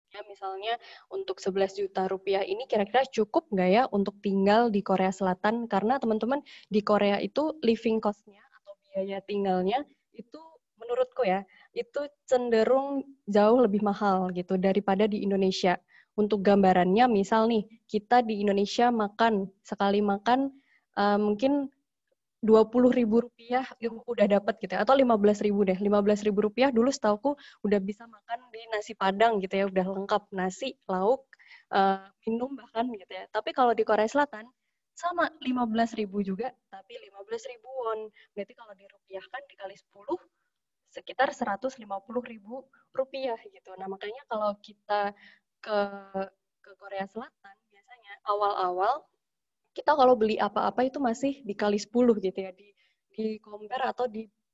Ya, misalnya untuk 11 juta rupiah ini kira-kira cukup nggak ya untuk tinggal di Korea Selatan? Karena teman-teman di Korea itu living cost-nya atau biaya tinggalnya itu menurutku ya, itu cenderung jauh lebih mahal gitu daripada di Indonesia. Untuk gambarannya, misal nih, kita di Indonesia makan, sekali makan mungkin 20.000 rupiah udah dapat gitu ya, atau 15.000 deh, 15.000 rupiah dulu setauku udah bisa makan di nasi Padang gitu ya, udah lengkap nasi, lauk, minum bahkan gitu ya. Tapi kalau di Korea Selatan sama 15.000 juga, tapi 15.000 won. Berarti kalau dirupiahkan dikali 10 sekitar 150.000 rupiah gitu. Nah makanya kalau kita ke Korea Selatan biasanya awal-awal kita kalau beli apa-apa itu masih dikali 10 gitu ya, di compare atau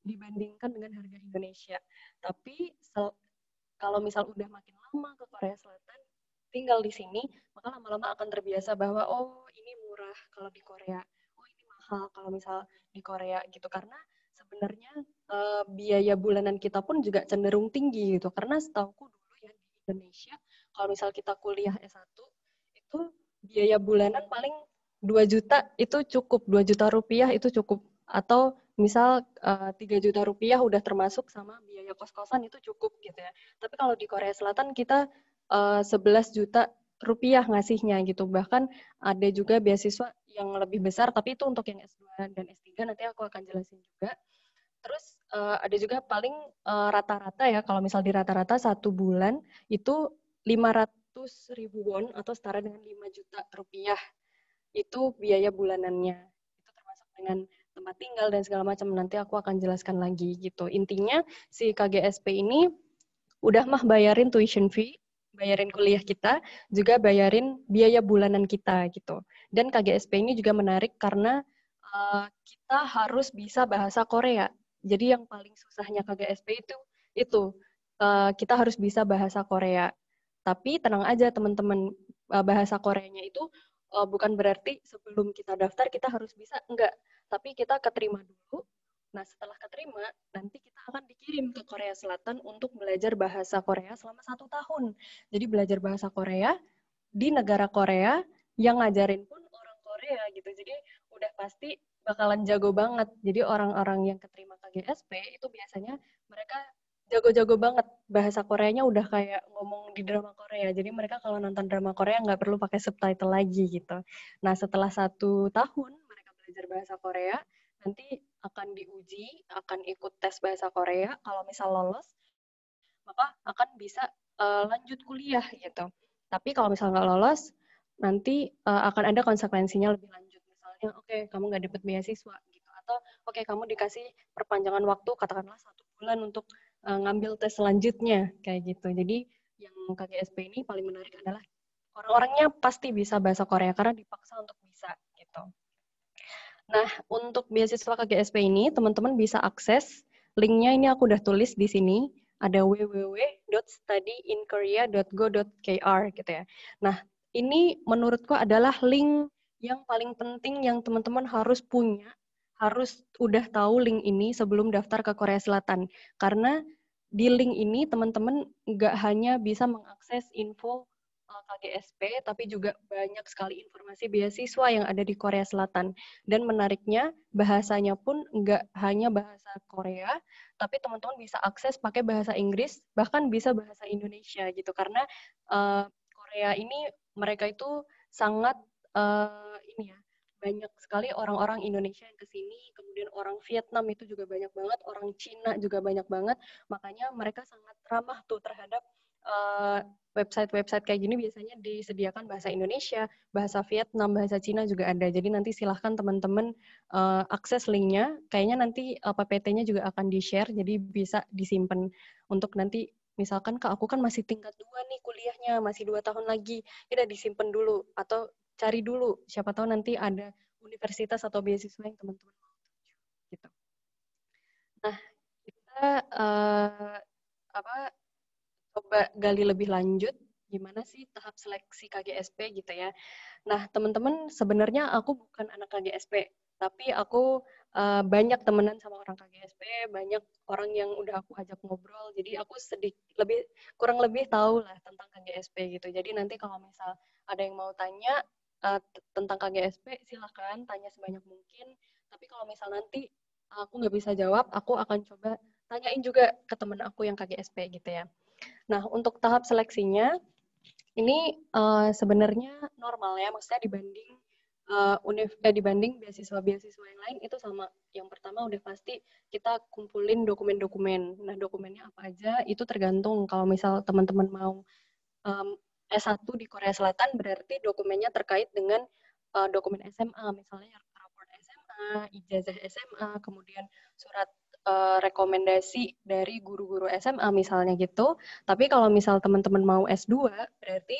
dibandingkan dengan harga Indonesia. Tapi kalau misal udah makin lama ke Korea Selatan, tinggal di sini, maka lama-lama akan terbiasa bahwa oh ini murah kalau di Korea, oh ini mahal kalau misal di Korea gitu. Karena sebenarnya biaya bulanan kita pun juga cenderung tinggi gitu. Karena setauku dulu ya di Indonesia, kalau misal kita kuliah S1, itu biaya bulanan paling 2 juta itu cukup, 2 juta rupiah itu cukup. Atau misal 3 juta rupiah udah termasuk sama biaya kos-kosan itu cukup gitu ya. Tapi kalau di Korea Selatan kita 11 juta rupiah ngasihnya gitu. Bahkan ada juga beasiswa yang lebih besar, tapi itu untuk yang S2 dan S3 nanti aku akan jelasin juga. Terus ada juga paling rata-rata ya, kalau misal di rata-rata 1 bulan itu 500.000 won atau setara dengan 5 juta rupiah. Itu biaya bulanannya. Itu termasuk dengan tempat tinggal dan segala macam. Nanti aku akan jelaskan lagi gitu. Intinya si KGSP ini udah mah bayarin tuition fee, bayarin kuliah kita, juga bayarin biaya bulanan kita gitu. Dan KGSP ini juga menarik karena kita harus bisa bahasa Korea. Jadi yang paling susahnya KGSP itu kita harus bisa bahasa Korea. Tapi tenang aja teman-teman, bahasa Koreanya itu bukan berarti sebelum kita daftar kita harus bisa, enggak. Tapi kita keterima dulu. Nah, setelah keterima, nanti kita akan dikirim ke Korea Selatan untuk belajar bahasa Korea selama 1 tahun. Jadi belajar bahasa Korea di negara Korea yang ngajarin pun orang Korea gitu. Jadi udah pasti bakalan jago banget. Jadi orang-orang yang keterima KGSP itu biasanya mereka jago-jago banget. Bahasa Koreanya udah kayak ngomong di drama Korea. Jadi mereka kalau nonton drama Korea nggak perlu pakai subtitle lagi gitu. Nah setelah 1 tahun mereka belajar bahasa Korea, nanti akan diuji, akan ikut tes bahasa Korea. Kalau misal lolos, maka akan bisa lanjut kuliah gitu. Tapi kalau misalnya nggak lolos, nanti akan ada konsekuensinya lebih lanjut. Misalnya, oke, kamu nggak dapat beasiswa gitu, atau oke, kamu dikasih perpanjangan waktu, katakanlah 1 bulan untuk ngambil tes selanjutnya kayak gitu. Jadi yang KGSP ini paling menarik adalah orang-orangnya pasti bisa bahasa Korea karena dipaksa untuk bisa gitu. Nah, untuk beasiswa KGSP ini, teman-teman bisa akses linknya ini aku udah tulis di sini. Ada www.studyinkorea.go.kr gitu ya. Nah, ini menurutku adalah link yang paling penting yang teman-teman harus punya, harus udah tahu link ini sebelum daftar ke Korea Selatan. Karena di link ini teman-teman nggak hanya bisa mengakses info KGSP, tapi juga banyak sekali informasi beasiswa yang ada di Korea Selatan. Dan menariknya, bahasanya pun nggak hanya bahasa Korea, tapi teman-teman bisa akses pakai bahasa Inggris, bahkan bisa bahasa Indonesia gitu. Karena Korea ini mereka itu sangat ini ya, banyak sekali orang-orang Indonesia yang ke sini, kemudian orang Vietnam itu juga banyak banget, orang Cina juga banyak banget, makanya mereka sangat ramah tuh terhadap website-website kayak gini biasanya disediakan bahasa Indonesia, bahasa Vietnam, bahasa Cina juga ada. Jadi nanti silahkan teman-teman akses linknya. Kayaknya nanti PPT-nya juga akan di-share, jadi bisa disimpan untuk nanti misalkan Kak, aku kan masih tingkat 2 nih kuliahnya, masih 2 tahun lagi. Ya udah disimpan dulu atau cari dulu. Siapa tahu nanti ada universitas atau beasiswa yang teman-teman mau tuju gitu. Nah, kita apa coba gali lebih lanjut gimana sih tahap seleksi KGSP gitu ya. Nah, teman-teman sebenarnya aku bukan anak KGSP, tapi aku banyak temenan sama orang KGSP, banyak orang yang udah aku ajak ngobrol, jadi aku kurang lebih tahu lah tentang KGSP gitu. Jadi nanti kalau misal ada yang mau tanya tentang KGSP, silakan tanya sebanyak mungkin. Tapi kalau misal nanti aku nggak bisa jawab, aku akan coba tanyain juga ke temen aku yang KGSP gitu ya. Nah, untuk tahap seleksinya, ini sebenarnya normal ya, maksudnya dibanding beasiswa-beasiswa yang lain itu sama. Yang pertama udah pasti kita kumpulin dokumen-dokumen. Nah, dokumennya apa aja itu tergantung. Kalau misal teman-teman mau S1 di Korea Selatan berarti dokumennya terkait dengan dokumen SMA, misalnya raport SMA, ijazah SMA, kemudian surat rekomendasi dari guru-guru SMA misalnya gitu. Tapi kalau misal teman-teman mau S2 berarti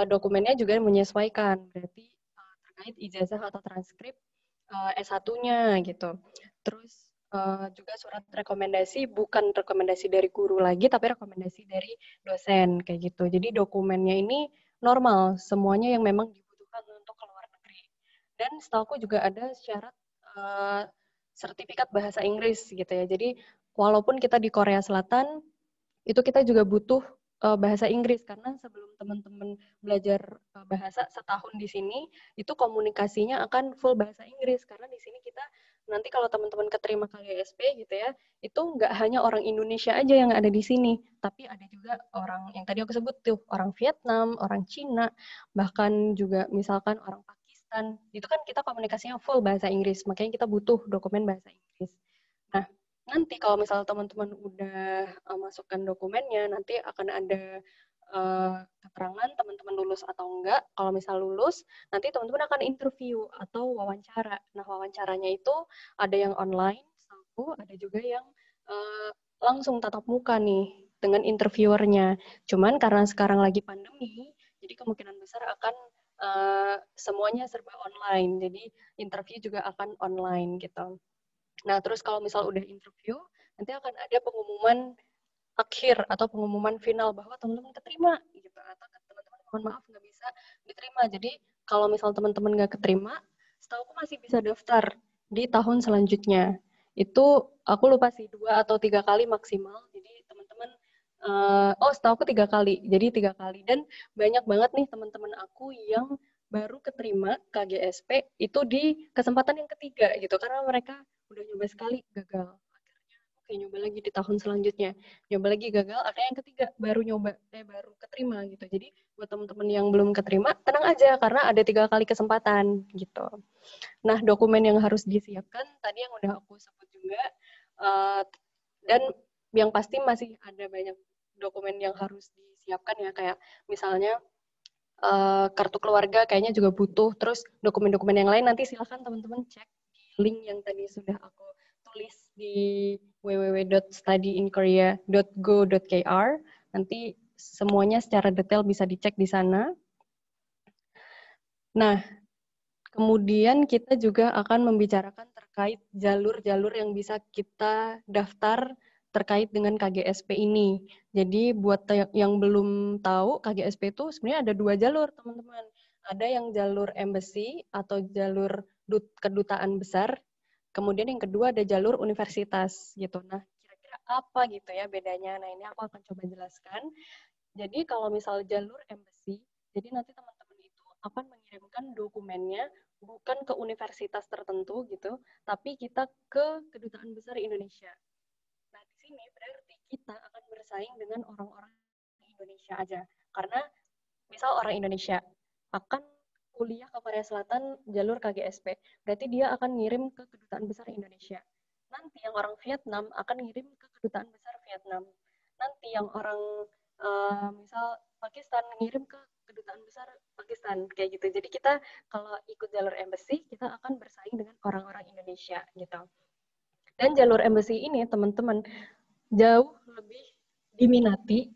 dokumennya juga menyesuaikan, berarti terkait ijazah atau transkrip S1-nya gitu. Terus juga surat rekomendasi, bukan rekomendasi dari guru lagi, tapi rekomendasi dari dosen, kayak gitu. Jadi dokumennya ini normal, semuanya yang memang dibutuhkan untuk ke luar negeri. Dan setahu aku juga ada syarat sertifikat bahasa Inggris gitu ya. Jadi walaupun kita di Korea Selatan, itu kita juga butuh bahasa Inggris karena sebelum teman-teman belajar bahasa setahun di sini itu komunikasinya akan full bahasa Inggris karena di sini kita nanti kalau teman-teman keterima KGSP gitu ya itu nggak hanya orang Indonesia aja yang ada di sini tapi ada juga orang yang tadi aku sebut tuh orang Vietnam, orang Cina, bahkan juga misalkan orang Pakistan itu kan kita komunikasinya full bahasa Inggris makanya kita butuh dokumen bahasa Inggris. Nah, nanti kalau misal teman-teman udah masukkan dokumennya, nanti akan ada keterangan teman-teman lulus atau enggak. Kalau misal lulus, nanti teman-teman akan interview atau wawancara. Nah, wawancaranya itu ada yang online, ada juga yang langsung tatap muka nih dengan interviewernya. Cuman karena sekarang lagi pandemi, jadi kemungkinan besar akan semuanya serba online. Jadi interview juga akan online gitu. Nah, terus kalau misal udah interview, nanti akan ada pengumuman akhir atau pengumuman final bahwa teman-teman keterima gitu atau teman-teman mohon maaf nggak bisa diterima. Jadi kalau misal teman-teman nggak keterima, setahu aku masih bisa daftar di tahun selanjutnya. Itu aku lupa sih 2 atau 3 kali maksimal. Jadi teman-teman setahu aku 3 kali. Jadi 3 kali dan banyak banget nih teman-teman aku yang baru keterima KGSP itu di kesempatan yang ketiga gitu karena mereka udah nyoba sekali gagal akhirnya oke nyoba lagi di tahun selanjutnya nyoba lagi gagal akhirnya yang ketiga baru keterima gitu jadi buat teman-teman yang belum keterima tenang aja karena ada 3 kali kesempatan gitu. Nah dokumen yang harus disiapkan tadi yang udah aku sebut juga dan yang pasti masih ada banyak dokumen yang harus disiapkan ya kayak misalnya kartu keluarga kayaknya juga butuh. Terus dokumen-dokumen yang lain nanti silahkan teman-teman cek di link yang tadi sudah aku tulis di www.studyinkorea.go.kr. Nanti semuanya secara detail bisa dicek di sana. Nah, kemudian kita juga akan membicarakan terkait jalur-jalur yang bisa kita daftar terkait dengan KGSP ini. Jadi buat yang belum tahu, KGSP itu sebenarnya ada 2 jalur, teman-teman. Ada yang jalur embassy atau jalur kedutaan besar. Kemudian yang kedua ada jalur universitas gitu. Nah, kira-kira apa gitu ya bedanya? Nah, ini aku akan coba jelaskan. Jadi kalau misal jalur embassy, jadi nanti teman-teman itu akan mengirimkan dokumennya bukan ke universitas tertentu gitu, tapi kita ke kedutaan besar Indonesia. Nah, di sini berarti kita akan bersaing dengan orang-orang Indonesia aja. Karena misal orang Indonesia akan kuliah ke Korea Selatan jalur KGSP, berarti dia akan ngirim ke kedutaan besar Indonesia. Nanti yang orang Vietnam akan ngirim ke kedutaan besar Vietnam. Nanti yang orang misal Pakistan ngirim ke kedutaan besar Pakistan kayak gitu. Jadi kita kalau ikut jalur embassy kita akan bersaing dengan orang-orang Indonesia gitu. Dan jalur embassy ini teman-teman jauh lebih diminati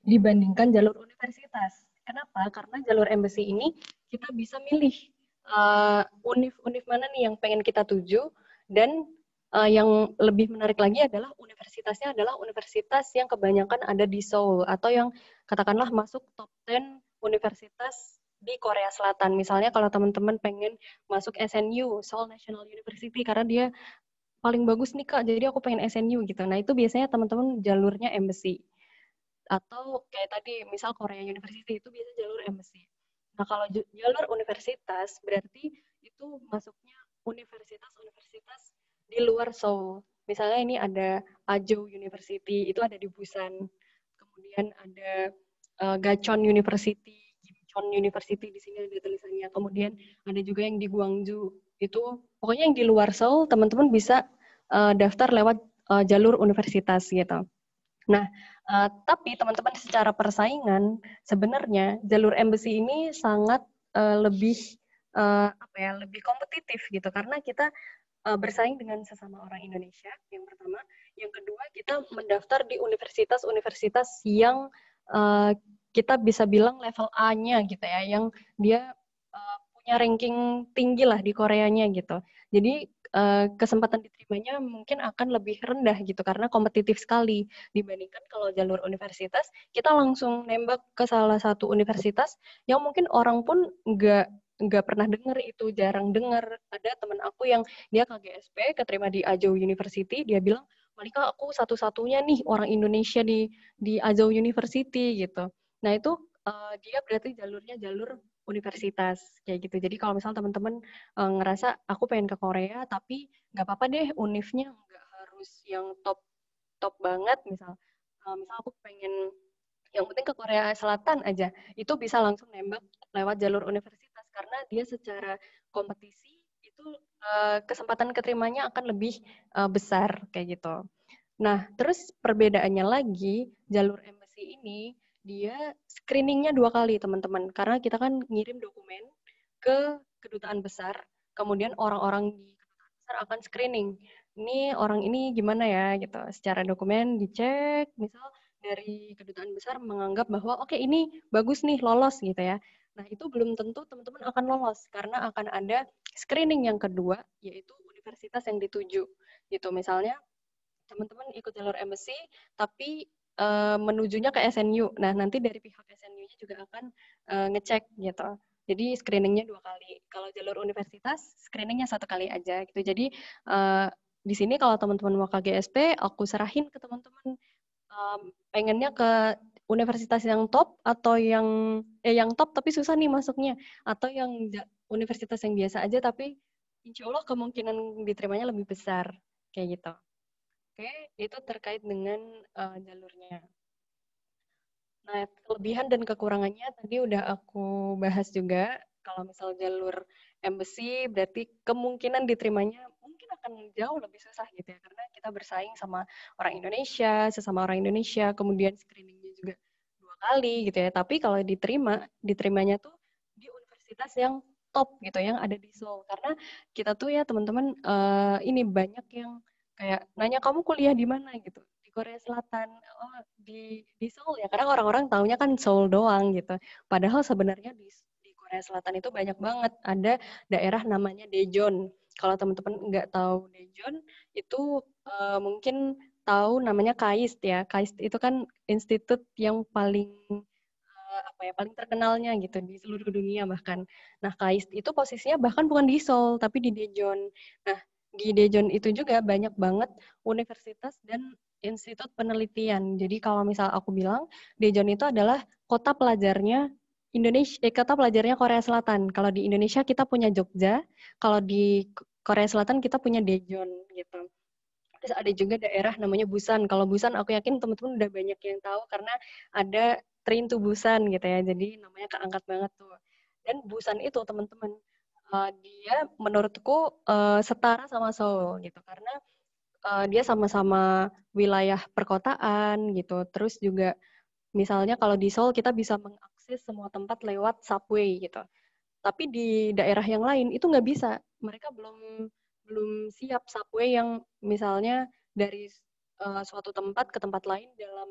dibandingkan jalur universitas. Kenapa? Karena jalur embassy ini kita bisa milih univ-univ mana nih yang pengen kita tuju dan yang lebih menarik lagi adalah universitasnya adalah universitas yang kebanyakan ada di Seoul atau yang katakanlah masuk top 10 universitas di Korea Selatan. Misalnya kalau teman-teman pengen masuk SNU, Seoul National University, karena dia paling bagus nih Kak, jadi aku pengen SNU gitu. Nah itu biasanya teman-teman jalurnya embassy. Atau kayak tadi, misal Korea University itu biasa jalur embassy. Nah kalau jalur universitas berarti itu masuknya universitas-universitas di luar Seoul. Misalnya ini ada Ajo University, itu ada di Busan. Kemudian ada Gachon University, Gimcheon University di sini ada tulisannya. Kemudian ada juga yang di Gwangju. Itu pokoknya yang di luar Seoul teman-teman bisa daftar lewat jalur universitas gitu. Nah, tapi teman-teman secara persaingan sebenarnya jalur embassy ini sangat lebih apa ya, lebih kompetitif gitu karena kita bersaing dengan sesama orang Indonesia yang pertama, yang kedua kita mendaftar di universitas-universitas yang uh, kita bisa bilang level A-nya gitu ya, yang dia punya ranking tinggi lah di Koreanya gitu. Jadi kesempatan diterimanya mungkin akan lebih rendah gitu karena kompetitif sekali dibandingkan kalau jalur universitas kita langsung nembak ke salah satu universitas yang mungkin orang pun nggak pernah dengar itu, jarang dengar. Ada teman aku yang dia KGSP keterima di Ajo University, dia bilang Malika aku satu-satunya nih orang Indonesia di Ajo University gitu. Nah itu dia berarti jalurnya jalur universitas kayak gitu. Jadi kalau misal teman-teman ngerasa aku pengen ke Korea tapi nggak apa-apa deh univnya nggak harus yang top top banget, misal aku pengen yang penting ke Korea Selatan aja, itu bisa langsung nembak lewat jalur universitas karena dia secara kompetisi itu kesempatan keterimanya akan lebih besar kayak gitu. Nah, terus perbedaannya lagi, jalur embassy ini dia screeningnya 2 kali teman-teman, karena kita kan ngirim dokumen ke kedutaan besar, kemudian orang-orang di kedutaan besar akan screening. Ini orang ini gimana ya gitu. Secara dokumen dicek, misal dari kedutaan besar menganggap bahwa oke ini bagus nih lolos gitu ya. Nah, itu belum tentu teman-teman akan lolos karena akan ada screening yang kedua yaitu universitas yang dituju. Gitu misalnya teman-teman ikut jalur embassy tapi menujunya ke SNU. Nah, nanti dari pihak SNU-nya juga akan ngecek gitu. Jadi screeningnya 2 kali. Kalau jalur universitas, screeningnya 1 kali aja gitu. Jadi di sini kalau teman-teman mau KGSP, aku serahin ke teman-teman pengennya ke universitas yang top atau yang top tapi susah nih masuknya, atau yang universitas yang biasa aja tapi insya Allah kemungkinan diterimanya lebih besar kayak gitu. Oke, itu terkait dengan jalurnya. Nah, kelebihan dan kekurangannya tadi udah aku bahas juga. Kalau misal jalur embassy, berarti kemungkinan diterimanya mungkin akan jauh lebih susah gitu ya. Karena kita bersaing sama orang Indonesia, sesama orang Indonesia, kemudian screeningnya juga 2 kali gitu ya. Tapi kalau diterimanya tuh di universitas yang top gitu, yang ada di Seoul. Karena kita tuh ya teman-teman, ini banyak yang kayak nanya kamu kuliah di mana gitu. Korea Selatan, oh di Seoul ya, karena orang-orang taunya kan Seoul doang gitu. Padahal sebenarnya di Korea Selatan itu banyak banget, ada daerah namanya Daejeon. Kalau teman-teman nggak tahu Daejeon, itu mungkin tahu namanya KAIST ya. KAIST itu kan institut yang paling apa ya paling terkenalnya gitu di seluruh dunia bahkan. Nah, KAIST itu posisinya bahkan bukan di Seoul tapi di Daejeon. Nah, di Daejeon itu juga banyak banget universitas dan institut penelitian. Jadi kalau misal aku bilang Daejeon itu adalah kota pelajarnya Indonesia, kota pelajarnya Korea Selatan. Kalau di Indonesia kita punya Jogja, kalau di Korea Selatan kita punya Daejeon gitu. Terus ada juga daerah namanya Busan. Kalau Busan aku yakin teman-teman udah banyak yang tahu karena ada Train to Busan gitu ya. Jadi namanya keangkat banget tuh. Dan Busan itu teman-teman dia menurutku setara sama Seoul gitu karena dia sama-sama wilayah perkotaan gitu. Terus juga misalnya kalau di Seoul kita bisa mengakses semua tempat lewat subway gitu. Tapi di daerah yang lain itu nggak bisa. Mereka belum belum siap subway yang misalnya dari suatu tempat ke tempat lain dalam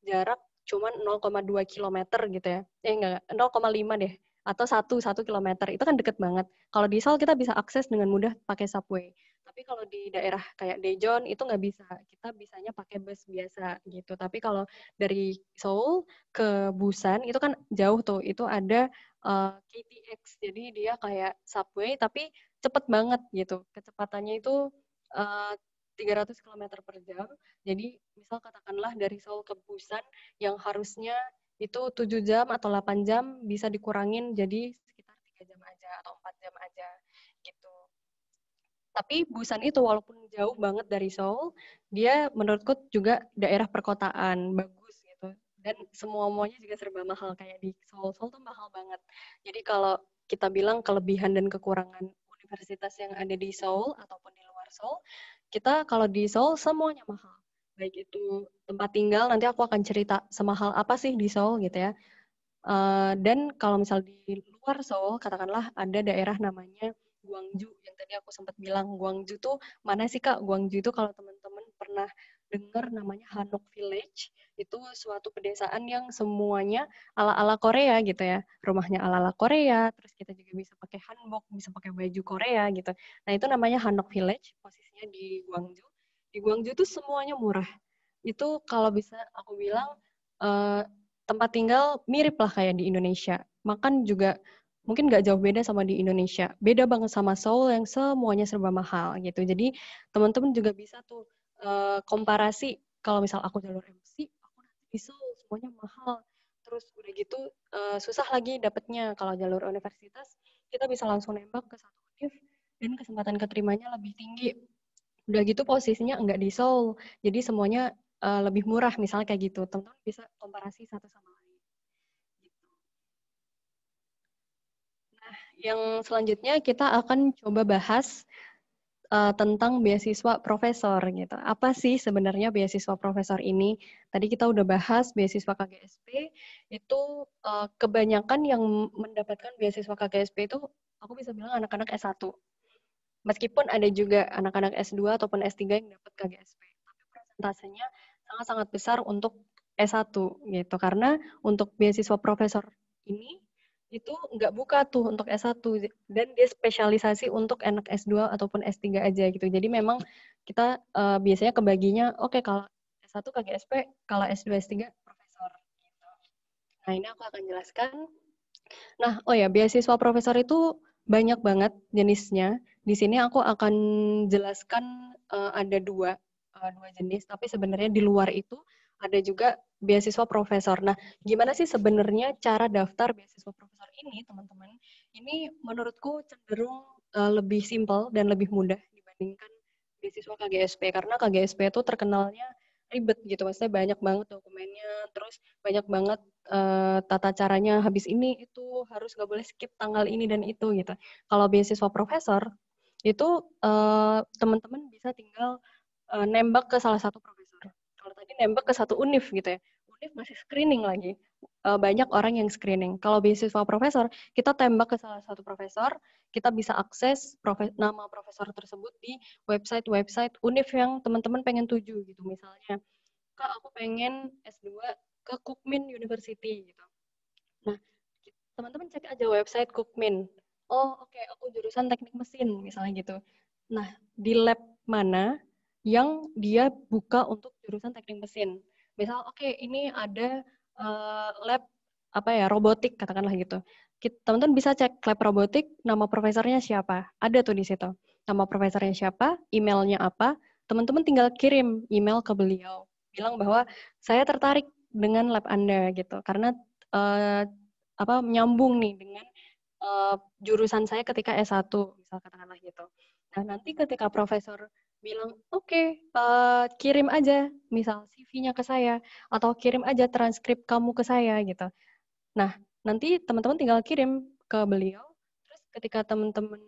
jarak cuma 0,2 kilometer gitu ya. Enggak, 0,5 deh. Atau 1 kilometer. Itu kan deket banget. Kalau di Seoul kita bisa akses dengan mudah pakai subway. Tapi kalau di daerah kayak Daejeon itu nggak bisa. Kita bisanya pakai bus biasa gitu. Tapi kalau dari Seoul ke Busan itu kan jauh tuh. Itu ada KTX. Jadi dia kayak subway tapi cepet banget gitu. Kecepatannya itu 300 km per jam. Jadi misal katakanlah dari Seoul ke Busan yang harusnya itu 7 jam atau 8 jam bisa dikurangin jadi sekitar 3 jam aja atau 4 jam aja gitu. Tapi Busan itu walaupun jauh banget dari Seoul, dia menurutku juga daerah perkotaan, bagus gitu. Dan semuanya juga serba mahal kayak di Seoul. Seoul tuh mahal banget. Jadi kalau kita bilang kelebihan dan kekurangan universitas yang ada di Seoul ataupun di luar Seoul, kita kalau di Seoul semuanya mahal. Baik itu tempat tinggal, nanti aku akan cerita semahal apa sih di Seoul gitu ya. Dan kalau misal di luar Seoul, katakanlah ada daerah namanya Gwangju, yang tadi aku sempat bilang. Gwangju tuh mana sih Kak? Gwangju itu kalau teman-teman pernah dengar namanya Hanok Village, itu suatu pedesaan yang semuanya ala-ala Korea gitu ya. Rumahnya ala-ala Korea, terus kita juga bisa pakai hanbok, bisa pakai baju Korea gitu. Nah itu namanya Hanok Village, posisinya di Gwangju. Di Gwangju tuh semuanya murah. Itu kalau bisa aku bilang eh, tempat tinggal mirip lah kayak di Indonesia. Makan juga mungkin nggak jauh beda sama di Indonesia. Beda banget sama Seoul yang semuanya serba mahal gitu. Jadi teman-teman juga bisa tuh komparasi. Kalau misal aku jalur MC, aku nanti di Seoul semuanya mahal. Terus udah gitu susah lagi dapetnya. Kalau jalur universitas kita bisa langsung nembak ke satu univ dan kesempatan keterimanya lebih tinggi. Udah gitu posisinya enggak di Seoul. Jadi semuanya lebih murah misalnya kayak gitu. Teman-teman bisa komparasi satu sama lain. Gitu. Yang selanjutnya kita akan coba bahas tentang beasiswa profesor gitu. Apa sih sebenarnya beasiswa profesor ini? Tadi kita udah bahas beasiswa KGSP itu kebanyakan yang mendapatkan beasiswa KGSP itu aku bisa bilang anak-anak S1. Meskipun ada juga anak-anak S2 ataupun S3 yang dapat KGSP, tapi persentasenya sangat-sangat besar untuk S1 gitu. Karena untuk beasiswa profesor ini itu nggak buka tuh untuk S1 dan dia spesialisasi untuk anak S2 ataupun S3 aja gitu. Jadi memang kita biasanya kebaginya oke, kalau S1 KGSP, kalau S2 S3 profesor gitu. Nah, ini aku akan jelaskan. Nah, oh ya, beasiswa profesor itu banyak banget jenisnya. Di sini aku akan jelaskan ada dua jenis, tapi sebenarnya di luar itu ada juga beasiswa profesor. Nah, gimana sih sebenarnya cara daftar beasiswa profesor ini, teman-teman? Ini menurutku cenderung lebih simpel dan lebih mudah dibandingkan beasiswa KGSP, karena KGSP itu terkenalnya ribet gitu, maksudnya banyak banget dokumennya, terus banyak banget tata caranya habis ini itu harus nggak boleh skip tanggal ini dan itu gitu. Kalau beasiswa profesor itu teman-teman bisa tinggal nembak ke salah satu profesor. Kalau tadi nembak ke satu univ gitu ya, univ masih screening lagi. Banyak orang yang screening. Kalau beasiswa profesor, kita tembak ke salah satu profesor, kita bisa akses nama profesor tersebut di website-website univ yang teman-teman pengen tuju gitu. Misalnya, Kak, aku pengen S2 ke Kukmin University gitu. Nah, teman-teman cek aja website Kukmin. Oh, oke, aku jurusan teknik mesin, misalnya gitu. Nah, di lab mana yang dia buka untuk jurusan teknik mesin? Misal, oke, ini ada lab apa ya, robotik, katakanlah gitu. Teman-teman bisa cek lab robotik, nama profesornya siapa. Ada tuh di situ. Nama profesornya siapa, emailnya apa, teman-teman tinggal kirim email ke beliau. Bilang bahwa saya tertarik dengan lab Anda gitu. Karena uh, menyambung nih dengan jurusan saya ketika S1, misal katakanlah gitu. Nah, nanti ketika profesor bilang, oke, kirim aja misal CV-nya ke saya, atau kirim aja transkrip kamu ke saya gitu. Nah, nanti teman-teman tinggal kirim ke beliau, terus ketika teman-teman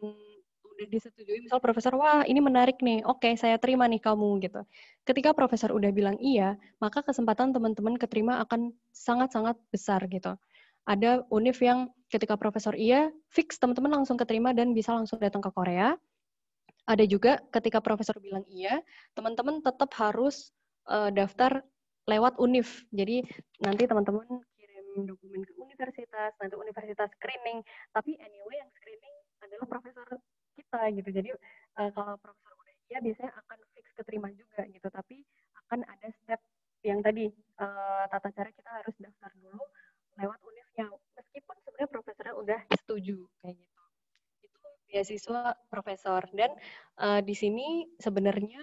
udah disetujui, misal profesor, wah ini menarik nih, oke saya terima nih kamu gitu. Ketika profesor udah bilang iya, maka kesempatan teman-teman keterima akan sangat-sangat besar gitu. Ada univ yang ketika profesor iya, fix teman-teman langsung keterima dan bisa langsung datang ke Korea. Ada juga ketika profesor bilang iya, teman-teman tetap harus daftar lewat univ. Jadi nanti teman-teman kirim dokumen ke universitas, nanti universitas screening. Tapi anyway yang screening adalah profesor kita gitu. Jadi kalau profesor udah iya, biasanya akan fix keterima juga gitu. Tapi akan ada step yang tadi tata cara kita harus daftar dulu lewat univnya. Meskipun sebenarnya profesornya udah setuju kayak gitu. Itu beasiswa profesor. Dan di sini sebenarnya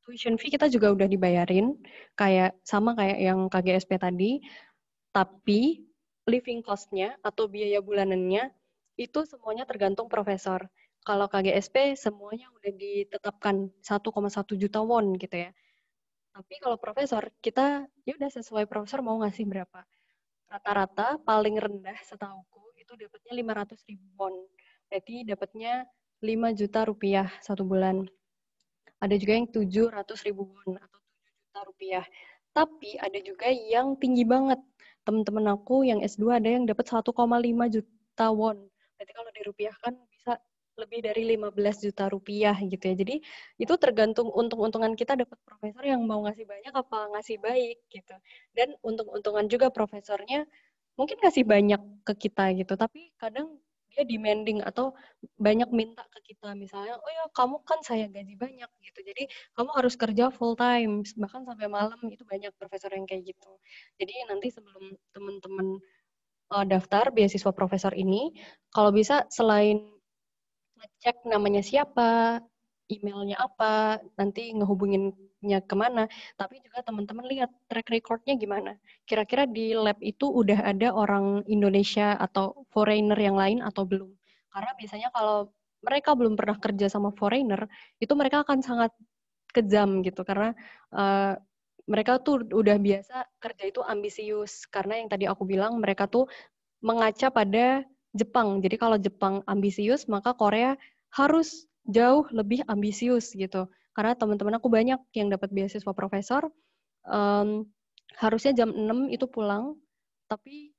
tuition fee kita juga udah dibayarin, kayak sama kayak yang KGSP tadi, tapi living cost-nya atau biaya bulanannya itu semuanya tergantung profesor. Kalau KGSP semuanya udah ditetapkan 1,1 juta won gitu ya. Tapi kalau profesor, kita ya udah sesuai profesor mau ngasih berapa. Rata-rata paling rendah setauku itu dapatnya 500.000 won. Berarti dapatnya 5 juta rupiah satu bulan. Ada juga yang 700.000 won atau 7 juta rupiah. Tapi ada juga yang tinggi banget. Teman-teman aku yang S2 ada yang dapat 1,5 juta won. Berarti kalau dirupiahkan bisa lebih dari 15 juta rupiah gitu ya. Jadi itu tergantung untung-untungan kita dapat profesor yang mau ngasih banyak apa ngasih baik gitu. Dan untung-untungan juga profesornya mungkin ngasih banyak ke kita gitu. Tapi kadang dia demanding atau banyak minta ke kita. Misalnya, oh ya kamu kan saya gaji banyak gitu. Jadi kamu harus kerja full time bahkan sampai malam. Itu banyak profesor yang kayak gitu. Jadi nanti sebelum teman-teman daftar beasiswa profesor ini, kalau bisa selain ngecek namanya siapa, emailnya apa, nanti ngehubunginnya kemana, tapi juga teman-teman lihat track recordnya gimana. Kira-kira di lab itu udah ada orang Indonesia atau foreigner yang lain atau belum. Karena biasanya kalau mereka belum pernah kerja sama foreigner, itu mereka akan sangat kejam gitu, karena uh, mereka tuh udah biasa kerja itu ambisius. Karena yang tadi aku bilang, mereka tuh mengaca pada Jepang. Jadi kalau Jepang ambisius, maka Korea harus jauh lebih ambisius gitu. Karena teman-teman aku banyak yang dapat beasiswa profesor, um, harusnya jam 6 itu pulang, tapi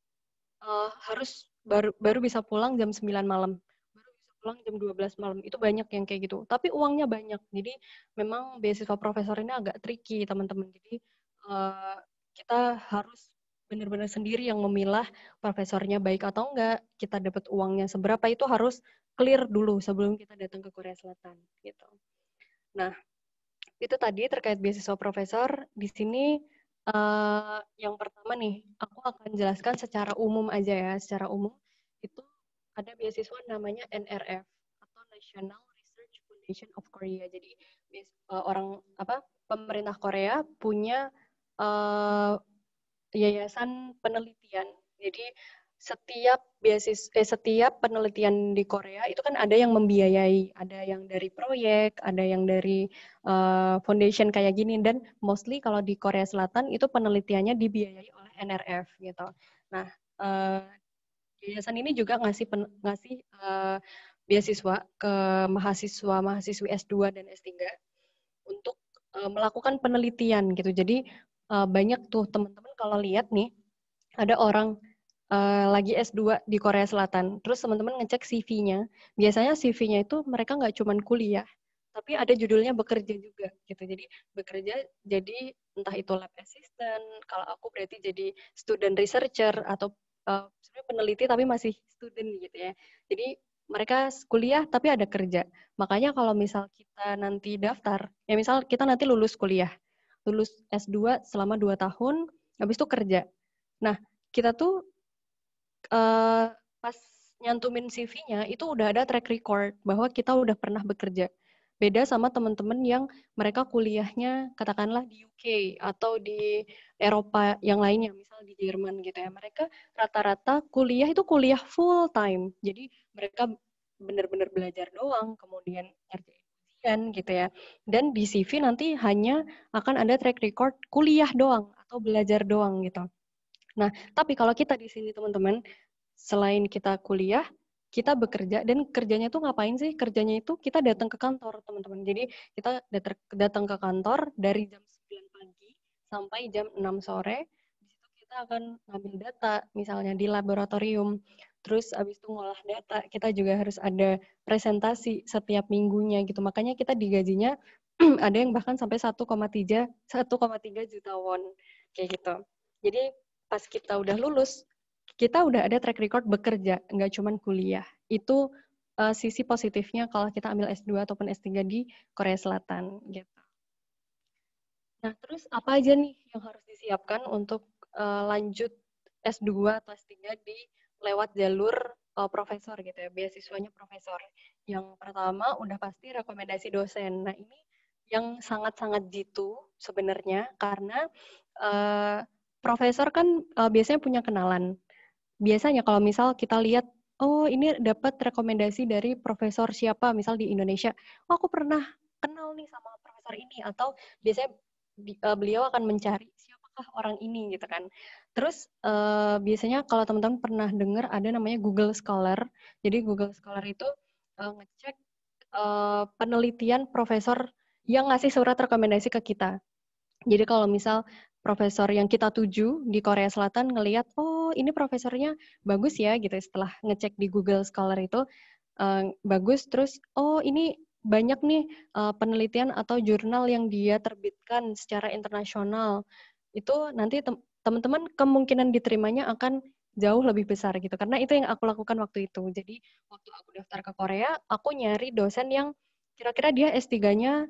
harus baru bisa pulang jam 9 malam. Baru bisa pulang jam 12 malam. Itu banyak yang kayak gitu. Tapi uangnya banyak. Jadi memang beasiswa profesor ini agak tricky, teman-teman. Jadi kita harus benar-benar sendiri yang memilah profesornya baik atau enggak, kita dapat uangnya seberapa itu harus clear dulu sebelum kita datang ke Korea Selatan gitu. Nah, itu tadi terkait beasiswa profesor. Di sini yang pertama nih, aku akan jelaskan secara umum aja ya. Secara umum itu ada beasiswa namanya NRF atau National Research Foundation of Korea. Jadi orang pemerintah Korea punya yayasan penelitian. Jadi setiap penelitian di Korea itu kan ada yang membiayai, ada yang dari proyek, ada yang dari foundation kayak gini, dan mostly kalau di Korea Selatan itu penelitiannya dibiayai oleh NRF gitu. Nah, yayasan ini juga ngasih beasiswa ke mahasiswa-mahasiswi S2 dan S3 untuk melakukan penelitian gitu. Jadi banyak tuh teman-teman kalau lihat nih, ada orang lagi S2 di Korea Selatan, terus teman-teman ngecek CV-nya, biasanya CV-nya itu mereka nggak cuma kuliah, tapi ada judulnya bekerja juga gitu. Jadi bekerja jadi entah itu lab assistant, kalau aku berarti jadi student researcher atau sebenarnya peneliti tapi masih student gitu ya. Jadi mereka kuliah tapi ada kerja. Makanya kalau misal kita nanti daftar, ya misal kita nanti lulus kuliah, lulus S2 selama 2 tahun, habis itu kerja. Nah, kita tuh pas nyantumin CV-nya itu udah ada track record bahwa kita udah pernah bekerja. Beda sama teman-teman yang mereka kuliahnya katakanlah di UK atau di Eropa yang lainnya, misal di Jerman gitu ya. Mereka rata-rata kuliah itu kuliah full time. Jadi mereka benar-benar belajar doang, kemudian ngerjain ujian gitu ya. Dan di CV nanti hanya akan ada track record kuliah doang atau belajar doang gitu. Nah, tapi kalau kita di sini teman-teman, selain kita kuliah, kita bekerja, dan kerjanya tuh ngapain sih? Kerjanya itu kita datang ke kantor, teman-teman. Jadi kita datang ke kantor dari jam 9 pagi sampai jam 6 sore. Di situ kita akan ngambil data, misalnya di laboratorium. Terus abis itu ngolah data, kita juga harus ada presentasi setiap minggunya gitu. Makanya kita digajinya ada yang bahkan sampai 1,3 juta won kayak gitu. Jadi pas kita udah lulus, kita udah ada track record bekerja, nggak cuma kuliah. Itu sisi positifnya kalau kita ambil S2 ataupun S3 di Korea Selatan. Gitu. Nah, terus apa aja nih yang harus disiapkan untuk lanjut S2 atau S3 di lewat jalur profesor gitu ya, beasiswanya profesor. Yang pertama udah pasti rekomendasi dosen. Nah ini yang sangat-sangat jitu sebenarnya karena uh, profesor kan biasanya punya kenalan. Biasanya kalau misal kita lihat, oh ini dapat rekomendasi dari profesor siapa, misal di Indonesia, oh aku pernah kenal nih sama profesor ini, atau biasanya beliau akan mencari siapakah orang ini gitu kan. Terus biasanya kalau teman-teman pernah dengar ada namanya Google Scholar. Jadi Google Scholar itu ngecek penelitian profesor yang ngasih surat rekomendasi ke kita. Jadi kalau misal profesor yang kita tuju di Korea Selatan ngelihat, oh ini profesornya bagus ya gitu, setelah ngecek di Google Scholar itu bagus, terus oh ini banyak nih penelitian atau jurnal yang dia terbitkan secara internasional, itu nanti teman-teman kemungkinan diterimanya akan jauh lebih besar gitu. Karena itu yang aku lakukan waktu itu. Jadi waktu aku daftar ke Korea, aku nyari dosen yang kira-kira dia S3-nya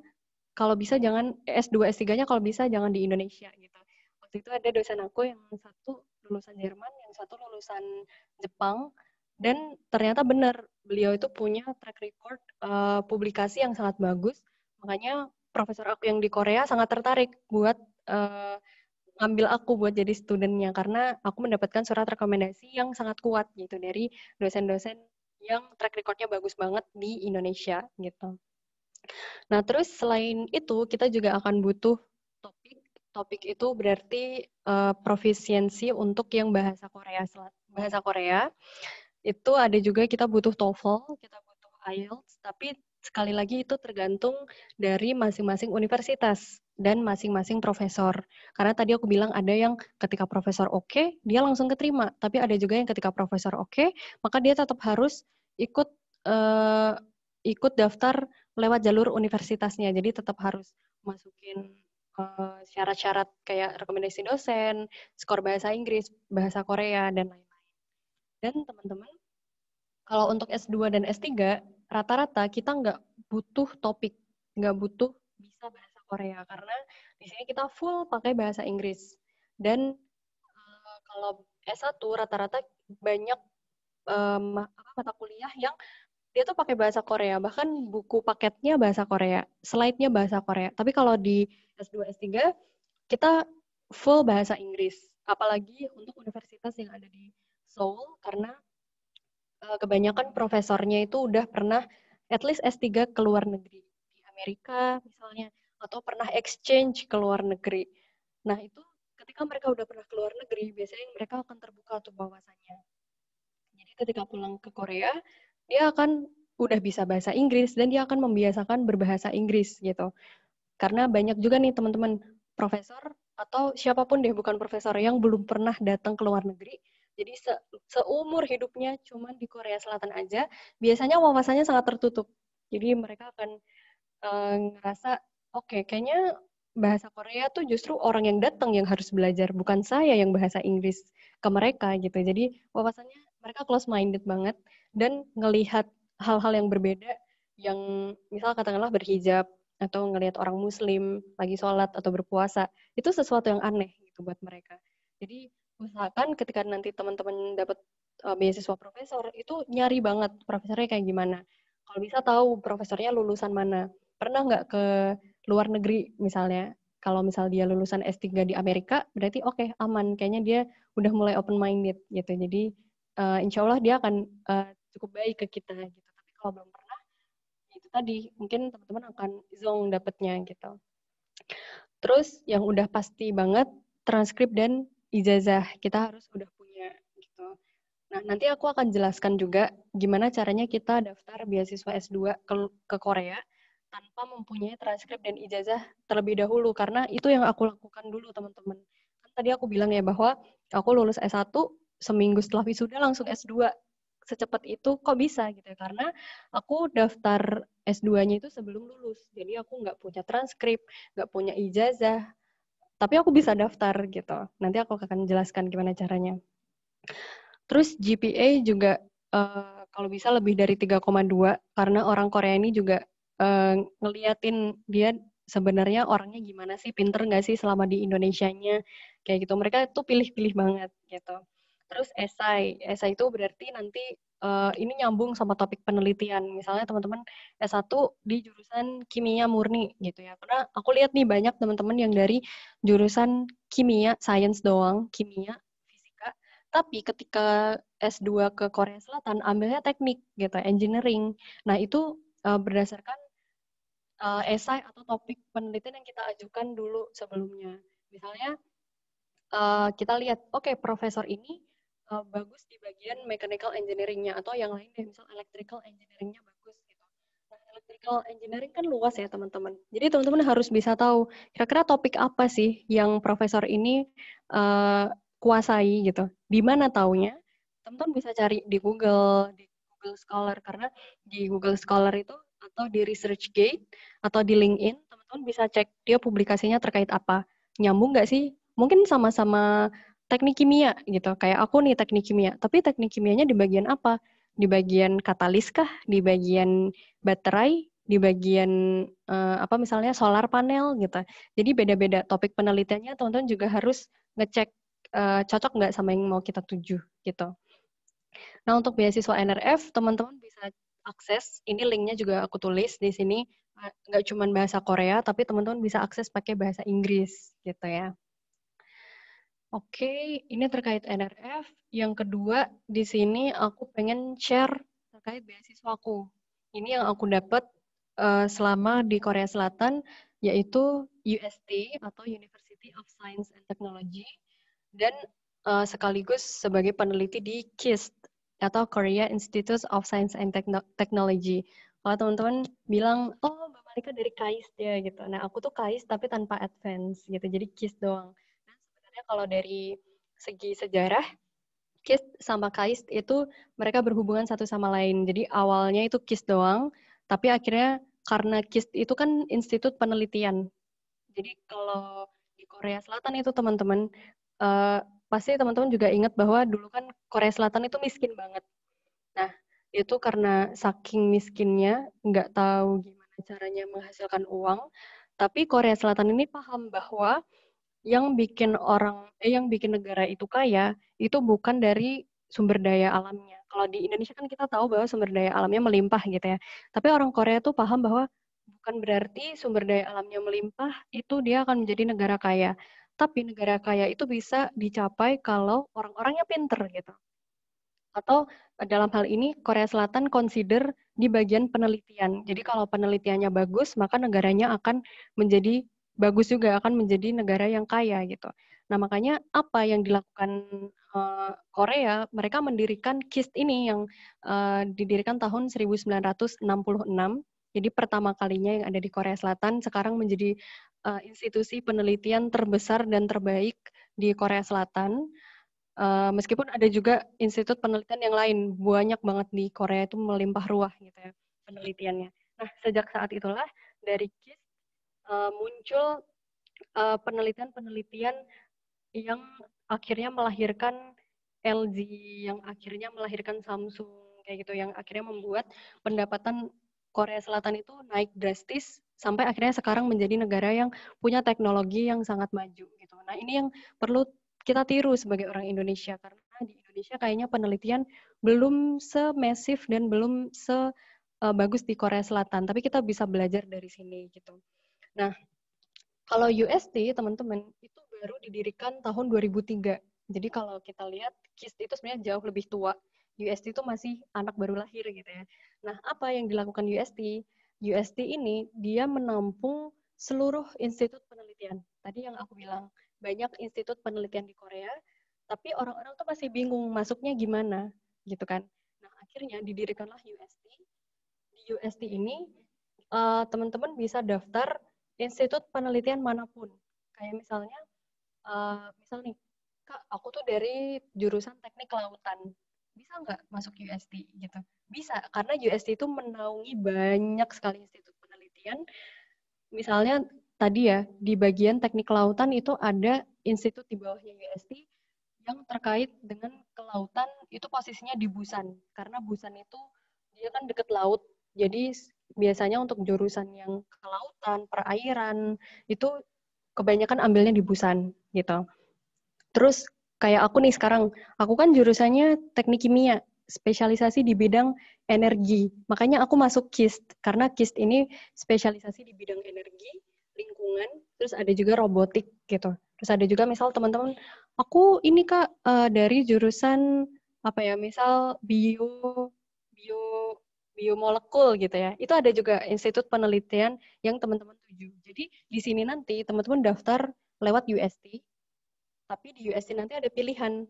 kalau bisa jangan S2 S3-nya kalau bisa jangan di Indonesia gitu. Waktu itu ada dosen aku yang satu lulusan Jerman, yang satu lulusan Jepang, dan ternyata benar beliau itu punya track record publikasi yang sangat bagus. Makanya profesor aku yang di Korea sangat tertarik buat ngambil aku buat jadi studentnya karena aku mendapatkan surat rekomendasi yang sangat kuat gitu dari dosen-dosen yang track recordnya bagus banget di Indonesia gitu. Nah, terus selain itu kita juga akan butuh topik. Topik itu berarti profisiensi untuk yang bahasa Korea bahasa Korea. Itu ada juga kita butuh TOEFL, kita butuh IELTS, tapi sekali lagi itu tergantung dari masing-masing universitas dan masing-masing profesor. Karena tadi aku bilang ada yang ketika profesor oke, dia langsung keterima. Tapi ada juga yang ketika profesor oke, maka dia tetap harus ikut uh, ikut daftar lewat jalur universitasnya. Jadi tetap harus masukin syarat-syarat kayak rekomendasi dosen, skor bahasa Inggris, bahasa Korea, dan lain-lain. Dan teman-teman, kalau untuk S2 dan S3, rata-rata kita nggak butuh topik, nggak butuh bisa bahasa Korea, karena di sini kita full pakai bahasa Inggris. Dan kalau S1 rata-rata banyak mata kuliah yang dia tuh pakai bahasa Korea, bahkan buku paketnya bahasa Korea, slide-nya bahasa Korea. Tapi kalau di S2, S3, kita full bahasa Inggris. Apalagi untuk universitas yang ada di Seoul, karena kebanyakan profesornya itu udah pernah at least S3 ke luar negeri. Di Amerika misalnya, atau pernah exchange ke luar negeri. Nah itu ketika mereka udah pernah ke luar negeri, biasanya mereka akan terbuka tuh wawasannya. Jadi ketika pulang ke Korea, dia akan udah bisa bahasa Inggris dan dia akan membiasakan berbahasa Inggris gitu. Karena banyak juga nih teman-teman profesor atau siapapun deh bukan profesor yang belum pernah datang ke luar negeri. Jadi seumur hidupnya cuma di Korea Selatan aja, biasanya wawasannya sangat tertutup. Jadi mereka akan ngerasa, oke, kayaknya bahasa Korea tuh justru orang yang datang yang harus belajar, bukan saya yang bahasa Inggris ke mereka gitu. Jadi wawasannya mereka close minded banget dan ngelihat hal-hal yang berbeda yang misal katakanlah berhijab atau ngelihat orang muslim lagi sholat atau berpuasa, itu sesuatu yang aneh gitu buat mereka. Jadi usahakan ketika nanti teman-teman dapat beasiswa profesor, itu nyari banget profesornya kayak gimana. Kalau bisa tahu profesornya lulusan mana. Pernah nggak ke luar negeri misalnya? Kalau misal dia lulusan S3 di Amerika, berarti oke, aman. Kayaknya dia udah mulai open minded gitu. Jadi insya Allah dia akan cukup baik ke kita gitu. Tapi kalau belum pernah, itu tadi mungkin teman-teman akan zong dapetnya gitu. Terus yang udah pasti banget transkrip dan ijazah kita harus udah punya gitu. Nah, nanti aku akan jelaskan juga gimana caranya kita daftar beasiswa S2 ke Korea tanpa mempunyai transkrip dan ijazah terlebih dahulu, karena itu yang aku lakukan dulu, teman-teman. Kan tadi aku bilang ya bahwa aku lulus S1, seminggu setelah wisuda langsung S2. Secepat itu kok bisa gitu ya, karena aku daftar S2-nya itu sebelum lulus. Jadi aku nggak punya transkrip, nggak punya ijazah, tapi aku bisa daftar gitu. Nanti aku akan jelaskan gimana caranya. Terus GPA juga kalau bisa lebih dari 3,2 karena orang Korea ini juga ngeliatin dia sebenarnya orangnya gimana sih, pinter nggak sih selama di Indonesianya, kayak gitu. Mereka tuh pilih-pilih banget gitu. Terus esai itu berarti nanti ini nyambung sama topik penelitian. Misalnya teman-teman S1 di jurusan kimia murni gitu ya. Karena aku lihat nih banyak teman-teman yang dari jurusan kimia, sains doang, kimia, fisika. Tapi ketika S2 ke Korea Selatan ambilnya teknik gitu, engineering. Nah, itu berdasarkan esai atau topik penelitian yang kita ajukan dulu sebelumnya. Misalnya kita lihat, oke, profesor ini bagus di bagian mechanical engineering-nya atau yang lain deh, misal electrical engineering-nya bagus gitu. Nah, electrical engineering kan luas ya teman-teman. Jadi teman-teman harus bisa tahu kira-kira topik apa sih yang profesor ini uh, kuasai gitu. Di mana taunya? Teman-teman bisa cari di Google Scholar karena di Google Scholar itu atau di ResearchGate atau di LinkedIn teman-teman bisa cek dia publikasinya terkait apa. Nyambung nggak sih? Mungkin sama-sama teknik kimia gitu. Kayak aku nih teknik kimia, tapi teknik kimianya di bagian apa? Di bagian katalis kah? Di bagian baterai? Di bagian apa misalnya solar panel gitu. Jadi beda-beda topik penelitiannya teman-teman juga harus ngecek cocok nggak sama yang mau kita tuju gitu. Nah, untuk beasiswa NRF, teman-teman bisa akses, ini linknya juga aku tulis di sini, nggak cuma bahasa Korea, tapi teman-teman bisa akses pakai bahasa Inggris, gitu ya. Oke, ini terkait NRF. Yang kedua, di sini aku pengen share terkait beasiswaku. Ini yang aku dapat selama di Korea Selatan, yaitu UST atau University of Science and Technology, dan sekaligus sebagai peneliti di KIST atau Korea Institute of Science and Technology. Kalau teman-teman bilang, oh Mbak Malika dari KAIST ya gitu. Nah aku tuh KAIST tapi tanpa advance gitu, jadi KIST doang. Nah sebenarnya kalau dari segi sejarah, KIST sama KAIST itu mereka berhubungan satu sama lain. Jadi awalnya itu KIST doang, tapi akhirnya karena KIST itu kan institut penelitian. Jadi kalau di Korea Selatan itu teman-teman, uh, pasti teman-teman juga ingat bahwa dulu kan Korea Selatan itu miskin banget. Nah, itu karena saking miskinnya, nggak tahu gimana caranya menghasilkan uang, tapi Korea Selatan ini paham bahwa yang bikin negara itu kaya, itu bukan dari sumber daya alamnya. Kalau di Indonesia kan kita tahu bahwa sumber daya alamnya melimpah gitu ya. Tapi orang Korea tuh paham bahwa bukan berarti sumber daya alamnya melimpah, itu dia akan menjadi negara kaya. Tapi negara kaya itu bisa dicapai kalau orang-orangnya pinter gitu. Atau dalam hal ini Korea Selatan consider di bagian penelitian. Jadi kalau penelitiannya bagus, maka negaranya akan menjadi bagus juga, akan menjadi negara yang kaya gitu. Nah makanya apa yang dilakukan Korea, mereka mendirikan KIST ini yang didirikan tahun 1966. Jadi pertama kalinya yang ada di Korea Selatan sekarang menjadi institusi penelitian terbesar dan terbaik di Korea Selatan. Meskipun ada juga institut penelitian yang lain, banyak banget di Korea itu melimpah ruah gitu ya penelitiannya. Nah, sejak saat itulah dari KIS muncul penelitian-penelitian yang akhirnya melahirkan LG, yang akhirnya melahirkan Samsung, kayak gitu, yang akhirnya membuat pendapatan Korea Selatan itu naik drastis sampai akhirnya sekarang menjadi negara yang punya teknologi yang sangat maju gitu. Nah, ini yang perlu kita tiru sebagai orang Indonesia karena di Indonesia kayaknya penelitian belum semasif dan belum sebagus di Korea Selatan, tapi kita bisa belajar dari sini gitu. Nah, kalau UST teman-teman itu baru didirikan tahun 2003. Jadi kalau kita lihat KIST itu sebenarnya jauh lebih tua. UST itu masih anak baru lahir gitu ya. Nah, apa yang dilakukan UST? UST ini dia menampung seluruh institut penelitian. Tadi yang aku bilang, banyak institut penelitian di Korea, tapi orang-orang tuh masih bingung masuknya gimana, gitu kan. Nah, akhirnya didirikanlah UST. Di UST ini, teman-teman bisa daftar institut penelitian manapun. Kayak misalnya, misal nih, Kak, aku tuh dari jurusan teknik kelautan. Bisa nggak masuk UST gitu? Bisa, karena UST itu menaungi banyak sekali institut penelitian. Misalnya tadi ya, di bagian teknik kelautan itu ada institut di bawahnya UST yang terkait dengan kelautan, itu posisinya di Busan. Karena Busan itu dia kan deket laut, jadi biasanya untuk jurusan yang kelautan, perairan, itu kebanyakan ambilnya di Busan gitu. Terus Kayak aku nih sekarang, aku kan jurusannya teknik kimia, spesialisasi di bidang energi. Makanya aku masuk KIST, karena KIST ini spesialisasi di bidang energi, lingkungan, terus ada juga robotik gitu. Terus ada juga misal teman-teman, aku ini Kak dari jurusan apa ya, misal bio biomolekul gitu ya. Itu ada juga institut penelitian yang teman-teman tuju. Jadi di sini nanti teman-teman daftar lewat UST, tapi di UST nanti ada pilihan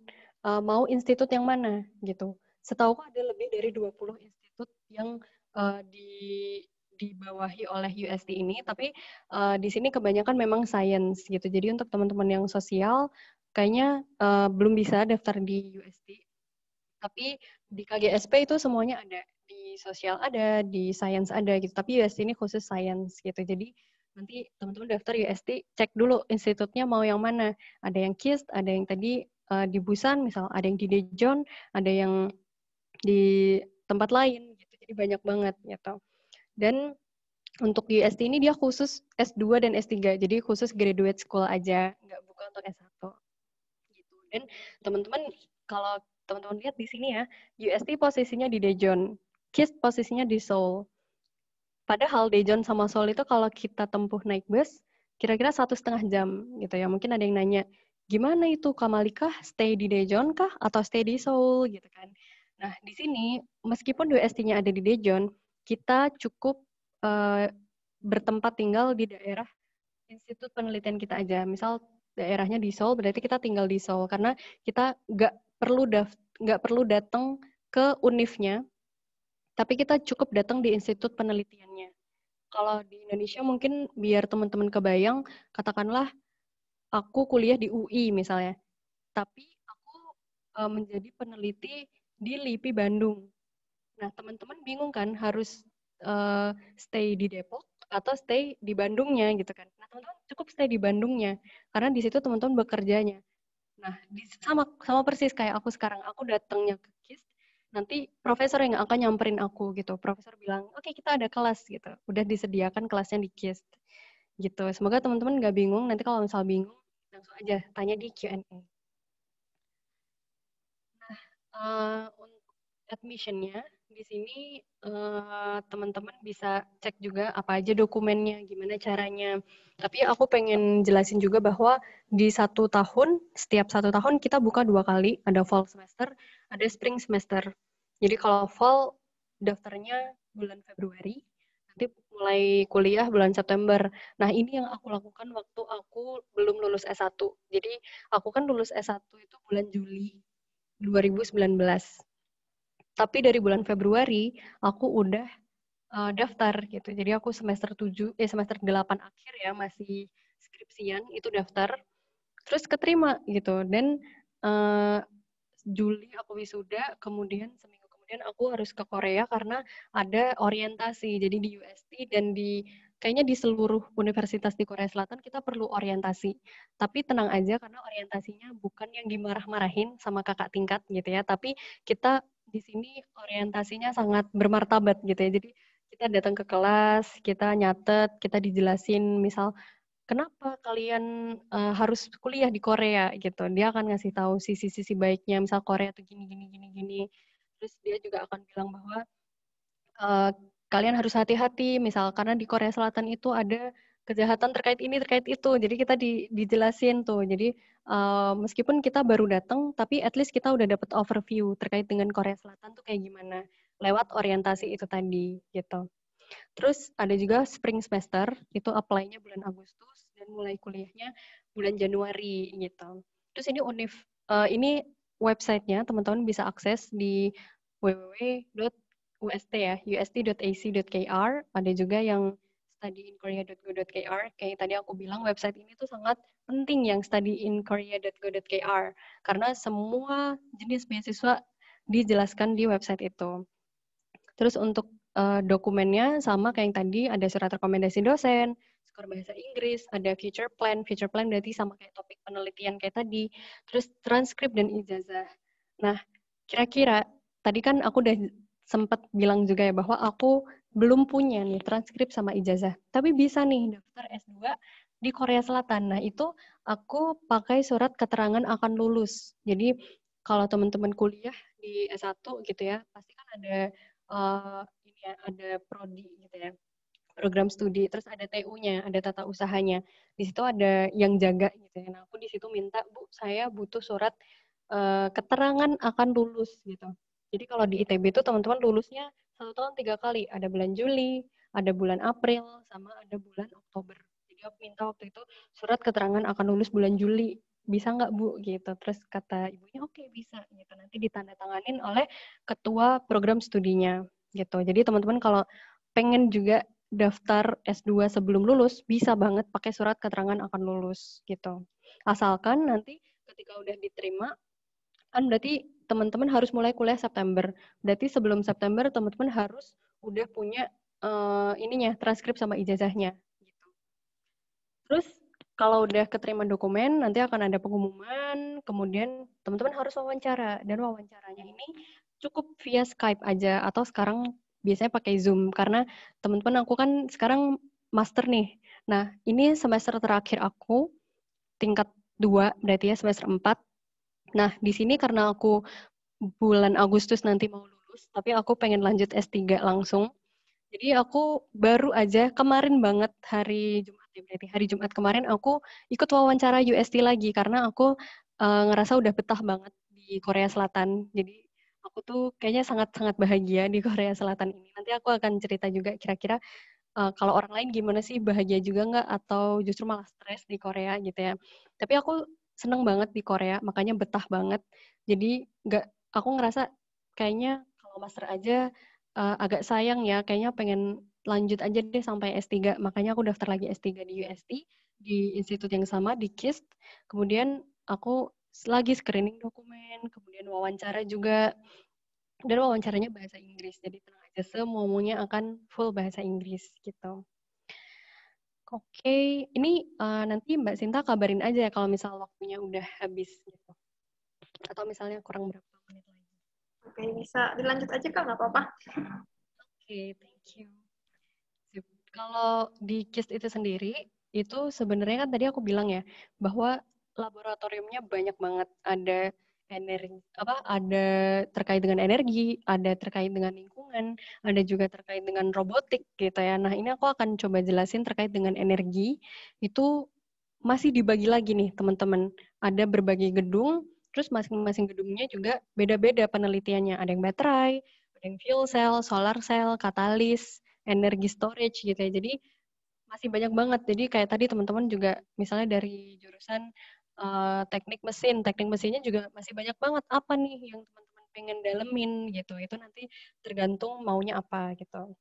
mau institut yang mana gitu. Setahu ada lebih dari 20 institut yang dibawahi oleh UST ini, tapi di sini kebanyakan memang science gitu. Jadi untuk teman-teman yang sosial kayaknya belum bisa daftar di UST, tapi di KGSP itu semuanya ada. Di sosial ada, di science ada gitu. Tapi UST ini khusus science gitu. Jadi nanti teman-teman daftar UST, cek dulu institutnya mau yang mana. Ada yang KIST, ada yang tadi di Busan, misal ada yang di Daejeon, ada yang di tempat lain gitu. Jadi banyak banget gitu. Dan untuk di UST ini dia khusus S2 dan S3. Jadi khusus graduate school aja, nggak buka untuk S1 gitu. Dan teman-teman kalau teman-teman lihat di sini ya, UST posisinya di Daejeon, KIST posisinya di Seoul. Padahal Daejeon sama Seoul itu kalau kita tempuh naik bus, kira-kira 1,5 jam gitu ya. Mungkin ada yang nanya, gimana itu Kamalikah stay di Daejeon kah atau stay di Seoul gitu kan? Nah di sini meskipun UST-nya ada di Daejeon, kita cukup bertempat tinggal di daerah institut penelitian kita aja. Misal daerahnya di Seoul, berarti kita tinggal di Seoul karena kita nggak perlu datang ke univnya, tapi kita cukup datang di institut penelitiannya. Kalau di Indonesia mungkin biar teman-teman kebayang, katakanlah aku kuliah di UI misalnya, tapi aku menjadi peneliti di LIPI Bandung. Nah, teman-teman bingung kan harus stay di Depok atau stay di Bandungnya gitu kan. Nah, teman-teman cukup stay di Bandungnya karena di situ teman-teman bekerjanya. Nah, sama sama persis kayak aku sekarang. Aku datangnya ke KIS, nanti profesor yang akan nyamperin aku gitu. Profesor bilang, "Oke, kita ada kelas gitu." Udah disediakan kelasnya di KIS gitu. Semoga teman-teman nggak bingung. Nanti kalau misal bingung, langsung aja tanya di Q&A. Untuk admission-nya di sini teman-teman bisa cek juga apa aja dokumennya, gimana caranya. Tapi aku pengen jelasin juga bahwa di 1 tahun, setiap 1 tahun kita buka 2 kali, ada fall semester, ada spring semester. Jadi kalau fall daftarnya bulan Februari, nanti mulai kuliah bulan September. Nah ini yang aku lakukan waktu aku belum lulus S1. Jadi aku kan lulus S1 itu bulan Juli 2019. Tapi dari bulan Februari aku udah daftar gitu. Jadi aku semester 8 akhir ya masih skripsian itu daftar terus keterima gitu. Dan Juli aku wisuda, kemudian seminggu kemudian aku harus ke Korea karena ada orientasi. Jadi di UST dan kayaknya di seluruh universitas di Korea Selatan kita perlu orientasi. Tapi tenang aja karena orientasinya bukan yang dimarah-marahin sama kakak tingkat gitu ya, tapi kita di sini orientasinya sangat bermartabat gitu ya. Jadi kita datang ke kelas, kita nyatet, kita dijelasin misal kenapa kalian harus kuliah di Korea gitu. Dia akan ngasih tahu sisi-sisi baiknya, misal Korea tuh gini gini gini gini. Terus dia juga akan bilang bahwa uh, kalian harus hati-hati, misal karena di Korea Selatan itu ada kejahatan terkait ini terkait itu. Jadi kita dijelasin tuh. Jadi meskipun kita baru datang, tapi at least kita udah dapat overview terkait dengan Korea Selatan tuh kayak gimana lewat orientasi itu tadi gitu. Terus ada juga spring semester, itu apply-nya bulan Agustus dan mulai kuliahnya bulan Januari gitu. Terus ini ini website-nya teman-teman bisa akses di www.ust ya, ust.ac.kr. Ada juga yang studyinkorea.go.kr. Kayak tadi aku bilang website ini tuh sangat penting yang studyinkorea.go.kr karena semua jenis beasiswa dijelaskan di website itu. Terus untuk dokumennya sama kayak yang tadi, ada surat rekomendasi dosen, skor bahasa Inggris, ada future plan berarti sama kayak topik penelitian kayak tadi, terus transkrip dan ijazah. Nah, kira-kira tadi kan aku udah sempat bilang juga ya bahwa aku belum punya nih transkrip sama ijazah, tapi bisa nih daftar S2 di Korea Selatan. Nah, itu aku pakai surat keterangan akan lulus. Jadi, kalau teman-teman kuliah di S1 gitu ya, pasti kan ada ini ya, ada prodi gitu ya, program studi, terus ada TU-nya, ada tata usahanya. Di situ ada yang jaga gitu ya. Nah, aku di situ minta, Bu, saya butuh surat keterangan akan lulus gitu. Jadi kalau di ITB itu teman-teman lulusnya 1 tahun 3 kali. Ada bulan Juli, ada bulan April, sama ada bulan Oktober. Jadi aku minta waktu itu surat keterangan akan lulus bulan Juli. Bisa nggak, Bu? Gitu. Terus kata ibunya, oke, bisa. Gitu. Nanti ditandatanganin oleh ketua program studinya. Gitu. Jadi teman-teman kalau pengen juga daftar S2 sebelum lulus, bisa banget pakai surat keterangan akan lulus. Gitu. Asalkan nanti ketika udah diterima, kan berarti teman-teman harus mulai kuliah September. Berarti sebelum September teman-teman harus udah punya ininya transkrip sama ijazahnya. Gitu. Terus kalau udah keterima dokumen, nanti akan ada pengumuman, kemudian teman-teman harus wawancara. Dan wawancaranya ini cukup via Skype aja, atau sekarang biasanya pakai Zoom, karena teman-teman aku kan sekarang master nih. Nah, ini semester terakhir aku, tingkat 2, berarti ya semester 4. Nah, di sini karena aku bulan Agustus nanti mau lulus, tapi aku pengen lanjut S3 langsung. Jadi aku baru aja kemarin banget hari Jumat ya, berarti hari Jumat kemarin aku ikut wawancara UST lagi karena aku ngerasa udah betah banget di Korea Selatan. Jadi aku tuh kayaknya sangat-sangat bahagia di Korea Selatan ini. Nanti aku akan cerita juga kira-kira kalau orang lain gimana sih, bahagia juga nggak atau justru malah stres di Korea gitu ya. Tapi aku seneng banget di Korea, makanya betah banget. Jadi nggak, aku ngerasa kayaknya kalau master aja agak sayang ya, kayaknya pengen lanjut aja deh sampai S3. Makanya aku daftar lagi S3 di UST, di institut yang sama, di KIST. Kemudian aku lagi screening dokumen, kemudian wawancara juga. Dan wawancaranya bahasa Inggris, jadi tenang aja, semuanya akan full bahasa Inggris gitu. Oke, ini nanti Mbak Sinta kabarin aja ya kalau misal waktunya udah habis gitu. Atau misalnya kurang berapa menit lagi. Oke, bisa dilanjut aja Kak, nggak apa-apa. Oke, thank you. Sip. Kalau di KIST itu sendiri, itu sebenarnya kan tadi aku bilang ya, bahwa laboratoriumnya banyak banget. Ada energi, ada terkait dengan energi, ada terkait dengan lingkungan, ada juga terkait dengan robotik gitu ya. Nah, ini aku akan coba jelasin terkait dengan energi. Itu masih dibagi lagi nih, teman-teman. Ada berbagai gedung, terus masing-masing gedungnya juga beda-beda penelitiannya. Ada yang baterai, ada yang fuel cell, solar cell, katalis, energi storage gitu ya. Jadi masih banyak banget. Jadi kayak tadi teman-teman juga misalnya dari jurusan teknik mesinnya juga masih banyak banget apa nih yang teman-teman pengen dalemin gitu. Itu nanti tergantung maunya apa gitu.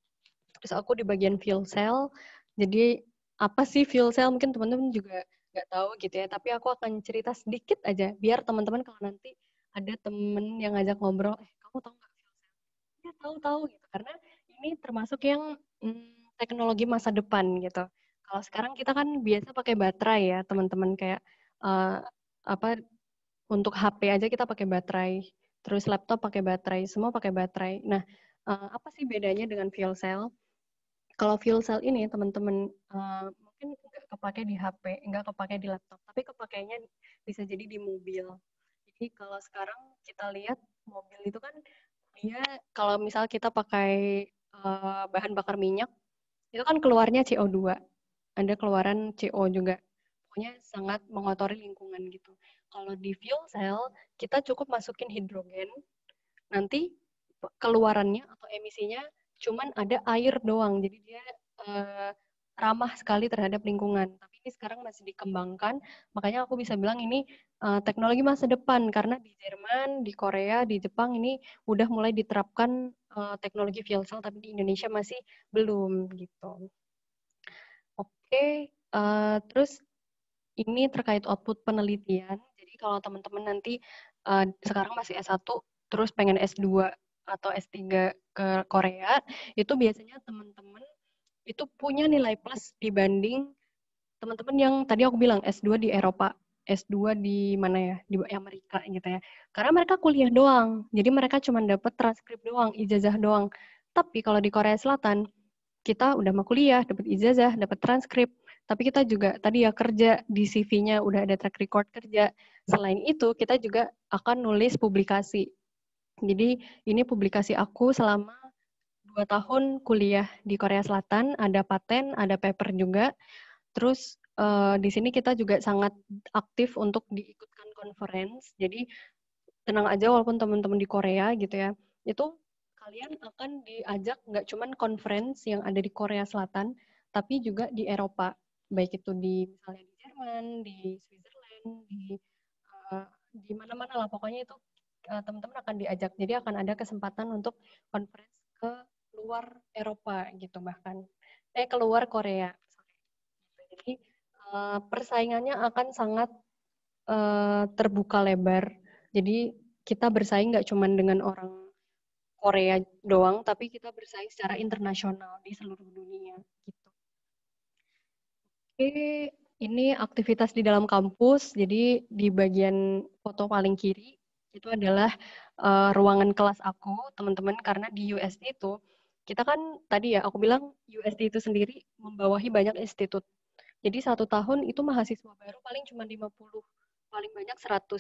Terus aku di bagian fuel cell. Jadi apa sih fuel cell? Mungkin teman-teman juga nggak tahu gitu ya. Tapi aku akan cerita sedikit aja biar teman-teman kalau nanti ada temen yang ngajak ngobrol, kamu tahu nggak fuel cell? Ya tahu-tahu gitu. Karena ini termasuk yang teknologi masa depan gitu. Kalau sekarang kita kan biasa pakai baterai ya teman-teman, kayak uh, apa untuk HP aja kita pakai baterai, terus laptop pakai baterai, semua pakai baterai. Nah, apa sih bedanya dengan fuel cell? Kalau fuel cell ini teman-teman mungkin nggak kepake di HP, nggak kepake di laptop, tapi kepakainya bisa jadi di mobil. Jadi kalau sekarang kita lihat mobil itu kan dia kalau misal kita pakai bahan bakar minyak, itu kan keluarnya CO2. Ada keluaran CO juga. Pokoknya sangat mengotori lingkungan gitu. Kalau di fuel cell, kita cukup masukin hidrogen, nanti keluarannya atau emisinya cuman ada air doang. Jadi dia ramah sekali terhadap lingkungan. Tapi ini sekarang masih dikembangkan, makanya aku bisa bilang ini teknologi masa depan karena di Jerman, di Korea, di Jepang ini udah mulai diterapkan teknologi fuel cell, tapi di Indonesia masih belum gitu. Oke, terus ini terkait output penelitian. Jadi kalau teman-teman nanti sekarang masih S1, terus pengen S2 atau S3 ke Korea, itu biasanya teman-teman itu punya nilai plus dibanding teman-teman yang tadi aku bilang S2 di Eropa, S2 di mana ya, di Amerika gitu ya. Karena mereka kuliah doang, jadi mereka cuma dapat transkrip doang, ijazah doang. Tapi kalau di Korea Selatan, kita udah mau kuliah, dapat ijazah, dapat transkrip, tapi kita juga tadi ya kerja di CV-nya udah ada track record kerja. Selain itu, kita juga akan nulis publikasi. Jadi ini publikasi aku selama 2 tahun kuliah di Korea Selatan, ada paten, ada paper juga. Terus di sini kita juga sangat aktif untuk diikutkan conference. Jadi tenang aja walaupun teman-teman di Korea gitu ya, itu kalian akan diajak nggak cuman conference yang ada di Korea Selatan, tapi juga di Eropa. Baik itu di misalnya di Jerman, di Switzerland, di mana-mana lah pokoknya itu teman-teman akan diajak. Jadi akan ada kesempatan untuk conference ke luar Eropa gitu bahkan. Keluar Korea. Jadi persaingannya akan sangat terbuka lebar. Jadi kita bersaing nggak cuma dengan orang Korea doang, tapi kita bersaing secara internasional di seluruh dunia. Gitu. Oke, ini aktivitas di dalam kampus. Jadi di bagian foto paling kiri itu adalah ruangan kelas aku, teman-teman. Karena di USD itu kita kan tadi ya aku bilang USD itu sendiri membawahi banyak institut. Jadi 1 tahun itu mahasiswa baru paling cuma 50, paling banyak 100.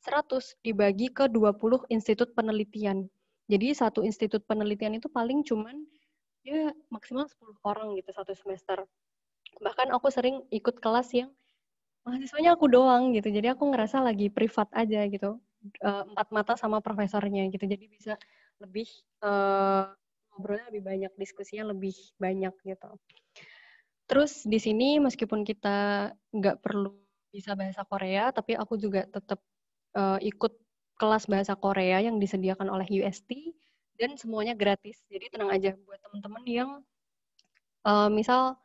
100 dibagi ke 20 institut penelitian. Jadi satu institut penelitian itu paling cuma ya maksimal 10 orang gitu satu semester. Bahkan aku sering ikut kelas yang mahasiswanya aku doang gitu. Jadi aku ngerasa lagi privat aja gitu. 4 mata sama profesornya gitu. Jadi bisa lebih ngobrolnya lebih banyak, diskusinya lebih banyak gitu. Terus di sini meskipun kita nggak perlu bisa bahasa Korea, tapi aku juga tetap ikut kelas bahasa Korea yang disediakan oleh UST dan semuanya gratis. Jadi tenang aja buat teman-teman yang misal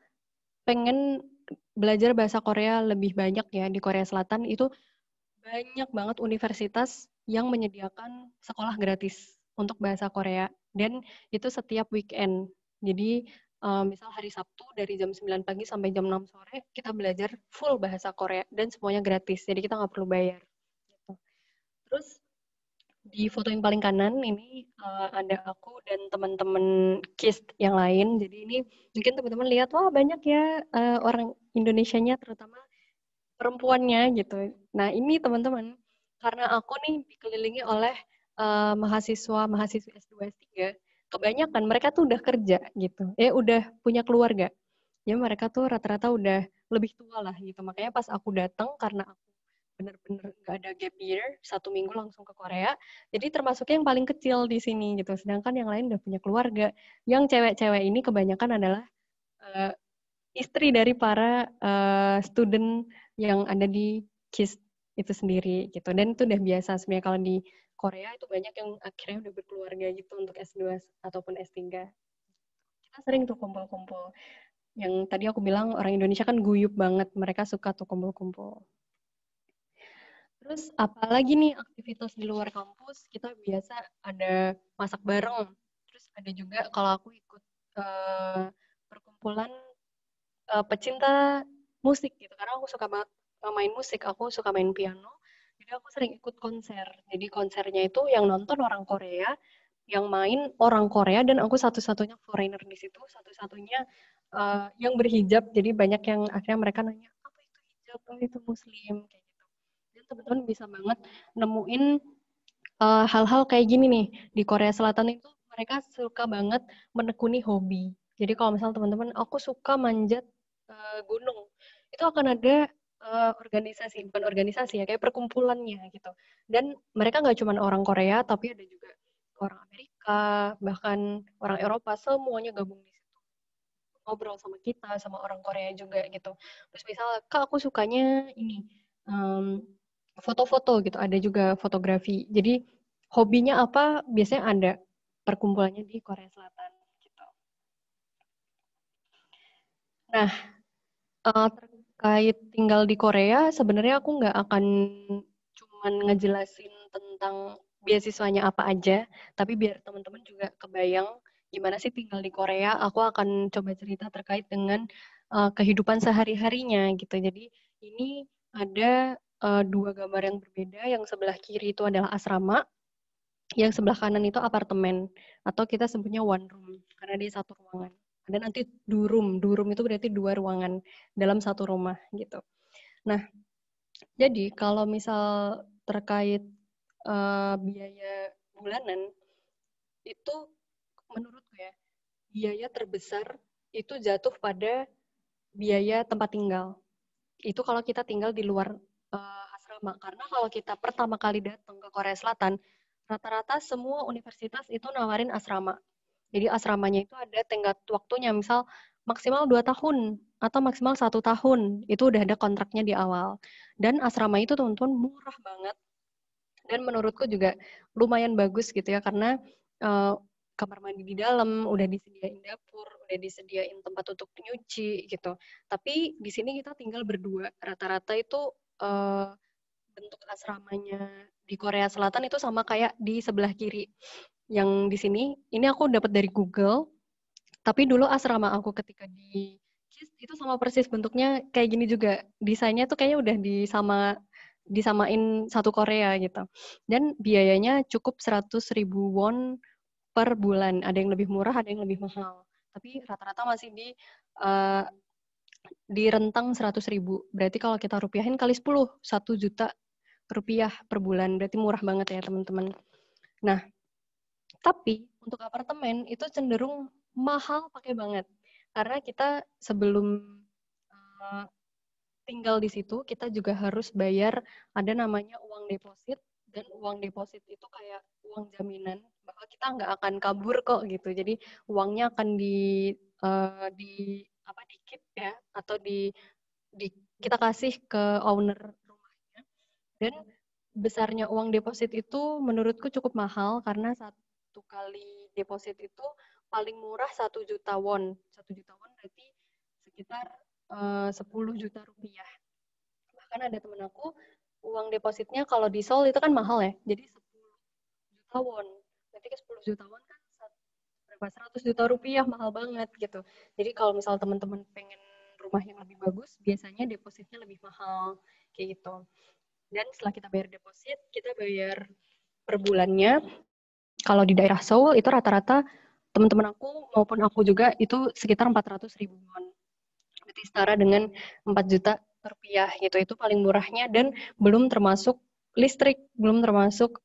pengen belajar bahasa Korea lebih banyak ya di Korea Selatan, itu banyak banget universitas yang menyediakan sekolah gratis untuk bahasa Korea dan itu setiap weekend. Jadi misal hari Sabtu dari jam 9 pagi sampai jam 6 sore kita belajar full bahasa Korea dan semuanya gratis. Jadi kita nggak perlu bayar. Gitu. Terus di foto yang paling kanan ini ada aku dan teman-teman KIS yang lain. Jadi ini mungkin teman-teman lihat wah banyak ya orang Indonesianya terutama perempuannya gitu. Nah ini teman-teman, karena aku nih dikelilingi oleh mahasiswa-mahasiswi S2, S3, kebanyakan mereka tuh udah kerja gitu. Udah punya keluarga. Ya mereka tuh rata-rata udah lebih tua lah gitu. Makanya pas aku datang karena aku bener-bener nggak ada gap year, 1 minggu langsung ke Korea. Jadi termasuknya yang paling kecil di sini gitu. Sedangkan yang lain udah punya keluarga. Yang cewek-cewek ini kebanyakan adalah uh, istri dari para student yang ada di KIS itu sendiri gitu. Dan itu udah biasa sebenarnya kalau di Korea itu banyak yang akhirnya udah berkeluarga gitu untuk S2 ataupun S3. Kita sering tuh kumpul-kumpul. Yang tadi aku bilang orang Indonesia kan guyup banget, mereka suka tuh kumpul-kumpul. Terus apalagi nih aktivitas di luar kampus, kita biasa ada masak bareng. Terus ada juga kalau aku ikut perkumpulan pecinta musik gitu karena aku suka banget main musik, aku suka main piano, jadi aku sering ikut konser. Jadi konsernya itu yang nonton orang Korea, yang main orang Korea, dan aku satu-satunya foreigner di situ, satu-satunya yang berhijab. Jadi banyak yang akhirnya mereka nanya apa itu hijab, apa itu muslim kayak gitu. Dan teman-teman bisa banget nemuin hal-hal kayak gini nih di Korea Selatan itu mereka suka banget menekuni hobi. Jadi kalau misalnya teman-teman aku suka manjat gunung, itu akan ada organisasi, bukan organisasi ya, kayak perkumpulannya gitu. Dan mereka nggak cuma orang Korea, tapi ada juga orang Amerika, bahkan orang Eropa, semuanya gabung di situ. Ngobrol sama kita, sama orang Korea juga gitu. Terus misalnya, Kak aku sukanya ini, foto-foto gitu, ada juga fotografi. Jadi hobinya apa, biasanya ada perkumpulannya di Korea Selatan gitu. Nah, terkait tinggal di Korea, sebenarnya aku nggak akan cuman ngejelasin tentang beasiswanya apa aja, tapi biar teman-teman juga kebayang gimana sih tinggal di Korea, aku akan coba cerita terkait dengan kehidupan sehari-harinya gitu. Jadi ini ada 2 gambar yang berbeda, yang sebelah kiri itu adalah asrama, yang sebelah kanan itu apartemen, atau kita sebutnya one room, karena dia satu ruangan. Ada nanti durum itu berarti 2 ruangan dalam satu rumah gitu. Nah, jadi kalau misal terkait biaya bulanan itu menurutku ya, biaya terbesar itu jatuh pada biaya tempat tinggal. Itu kalau kita tinggal di luar asrama. Karena kalau kita pertama kali datang ke Korea Selatan, rata-rata semua universitas itu nawarin asrama. Jadi asramanya itu ada tenggat waktunya, misal maksimal 2 tahun atau maksimal 1 tahun. Itu udah ada kontraknya di awal. Dan asrama itu teman-teman murah banget. Dan menurutku juga lumayan bagus gitu ya, karena kamar mandi di dalam, udah disediain dapur, udah disediain tempat untuk nyuci gitu. Tapi di sini kita tinggal berdua. Rata-rata itu bentuk asramanya di Korea Selatan itu sama kayak di sebelah kiri. Yang di sini, ini aku dapat dari Google, tapi dulu asrama aku ketika di KIS itu sama persis bentuknya kayak gini juga. Desainnya tuh kayaknya udah disamain satu Korea gitu. Dan biayanya cukup 100.000 won per bulan. Ada yang lebih murah, ada yang lebih mahal. Tapi rata-rata masih di rentang 100.000. Berarti kalau kita rupiahin kali 10, 1 juta rupiah per bulan. Berarti murah banget ya teman-teman. Nah, tapi untuk apartemen itu cenderung mahal pakai banget. Karena kita sebelum uh, tinggal di situ, kita juga harus bayar ada namanya uang deposit. Dan uang deposit itu kayak uang jaminan bahwa kita nggak akan kabur kok gitu. Jadi uangnya akan di keep ya, atau di kita kasih ke owner rumahnya. Dan besarnya uang deposit itu menurutku cukup mahal karena 1 kali deposit itu paling murah 1 juta won. 1 juta won berarti sekitar 10 juta rupiah. Bahkan ada temen aku, uang depositnya kalau di Seoul itu kan mahal ya. Jadi 10 juta won. Berarti ke 10 juta won kan berapa? 100 juta rupiah, mahal banget gitu. Jadi kalau misal teman-teman pengen rumah yang lebih bagus, biasanya depositnya lebih mahal. Kayak gitu. Dan setelah kita bayar deposit, kita bayar per bulannya. Kalau di daerah Seoul itu rata-rata teman-teman aku maupun aku juga itu sekitar 400.000 won. Berarti setara dengan 4 juta rupiah gitu. Itu paling murahnya dan belum termasuk listrik, belum termasuk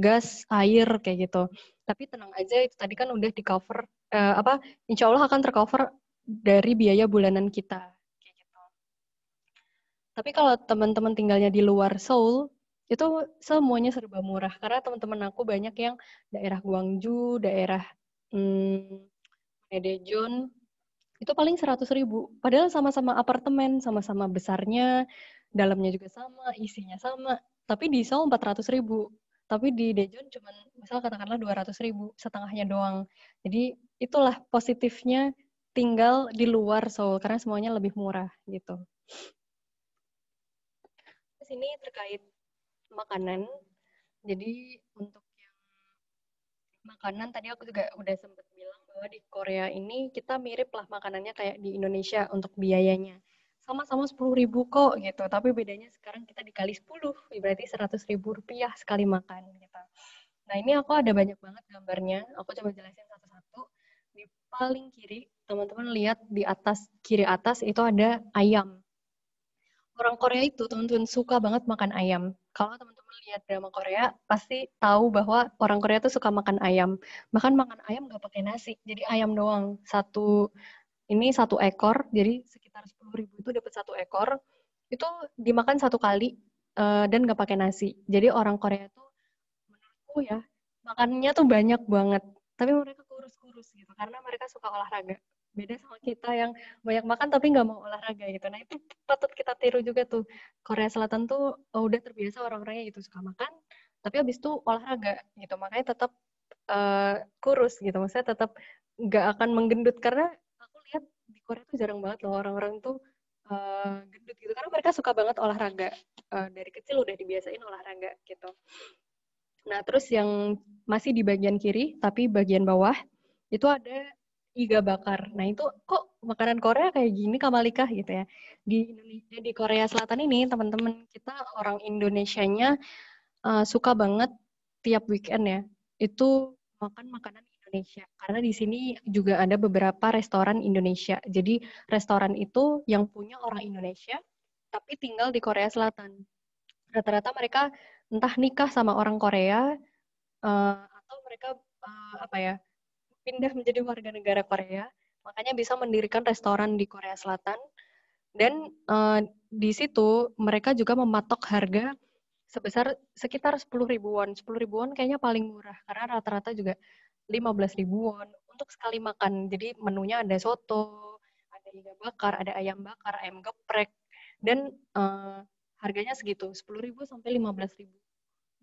gas, air kayak gitu. Tapi tenang aja, itu tadi kan udah di cover insya Allah akan tercover dari biaya bulanan kita. Tapi kalau teman-teman tinggalnya di luar Seoul, itu semuanya serba murah. Karena teman-teman aku banyak yang daerah Gwangju, daerah Daejeon, itu paling 100.000. Padahal sama-sama apartemen, sama-sama besarnya, dalamnya juga sama, isinya sama. Tapi di Seoul 400.000. Tapi di Daejeon cuma, misal katakanlah 200.000, setengahnya doang. Jadi itulah positifnya tinggal di luar Seoul, karena semuanya lebih murah gitu. Sini terkait makanan. Jadi untuk yang makanan tadi aku juga udah sempat bilang bahwa di Korea ini kita mirip lah makanannya kayak di Indonesia untuk biayanya. Sama-sama 10.000 kok gitu, tapi bedanya sekarang kita dikali 10, berarti 100.000 rupiah sekali makan gitu. Nah ini aku ada banyak banget gambarnya, aku coba jelasin satu-satu. Di paling kiri, teman-teman lihat di atas, kiri atas itu ada ayam. Orang Korea itu teman-teman suka banget makan ayam. Kalau teman-teman lihat drama Korea, pasti tahu bahwa orang Korea tuh suka makan ayam. Bahkan makan ayam nggak pakai nasi, jadi ayam doang. Ini satu ekor, jadi sekitar 10.000 itu dapat satu ekor. Itu dimakan 1 kali dan nggak pakai nasi. Jadi orang Korea tuh menurutku ya makannya tuh banyak banget. Tapi mereka kurus-kurus gitu karena mereka suka olahraga. Beda sama kita yang banyak makan tapi nggak mau olahraga gitu. Nah itu patut kita tiru juga tuh. Korea Selatan tuh udah terbiasa orang-orangnya gitu suka makan, tapi habis itu olahraga gitu. Makanya tetap kurus gitu. Maksudnya tetap nggak akan menggendut karena aku lihat di Korea tuh jarang banget loh orang-orang tuh gendut gitu. Karena mereka suka banget olahraga. Dari kecil udah dibiasain olahraga gitu. Nah terus yang masih di bagian kiri tapi bagian bawah itu ada iga bakar. Nah itu kok makanan Korea kayak gini Kamalika gitu ya. Di Indonesia, di Korea Selatan ini teman-teman kita orang Indonesianya suka banget tiap weekend ya. Itu makan makanan Indonesia. Karena di sini juga ada beberapa restoran Indonesia. Jadi restoran itu yang punya orang Indonesia, tapi tinggal di Korea Selatan. Rata-rata mereka entah nikah sama orang Korea, atau mereka apa ya, pindah menjadi warga negara Korea. Makanya bisa mendirikan restoran di Korea Selatan. Dan di situ mereka juga mematok harga sebesar sekitar 10.000 won. 10.000 won kayaknya paling murah karena rata-rata juga 15.000 won untuk sekali makan. Jadi menunya ada soto, ada iga bakar, ada ayam bakar, ayam geprek, dan harganya segitu, 10.000 sampai 15.000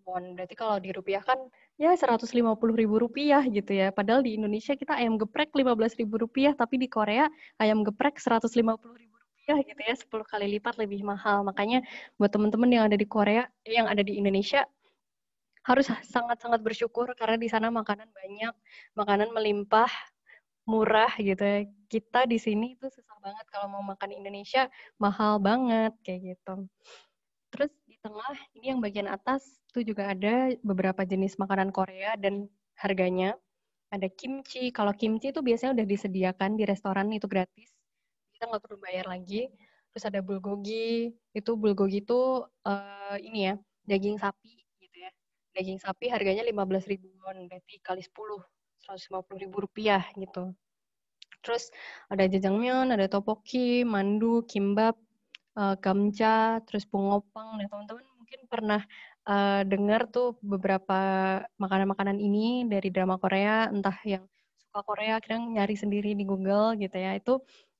won. Berarti kalau dirupiahkan ya 150.000 rupiah gitu ya. Padahal di Indonesia kita ayam geprek 15.000 rupiah, tapi di Korea ayam geprek 150.000 rupiah gitu ya, 10 kali lipat lebih mahal. Makanya buat teman-teman yang ada di Korea, yang ada di Indonesia, harus sangat-sangat bersyukur karena di sana makanan banyak, makanan melimpah, murah gitu ya. Kita di sini tuh susah banget kalau mau makan Indonesia, mahal banget kayak gitu. Terus di tengah ini yang bagian atas tuh juga ada beberapa jenis makanan Korea dan harganya. Ada kimchi. Kalau kimchi itu biasanya udah disediakan di restoran, itu gratis. Kita nggak perlu bayar lagi. Terus ada bulgogi. Itu bulgogi itu ini ya, daging sapi gitu ya. Daging sapi harganya 15.000 won, berarti kali 10, 150.000 rupiah gitu. Terus ada jajangmyeon, ada tteokbokki, mandu, kimbap, gamcha, terus bungopang. Nah, teman-teman mungkin pernah dengar tuh beberapa makanan-makanan ini dari drama Korea, entah yang suka Korea, kadang nyari sendiri di Google gitu ya.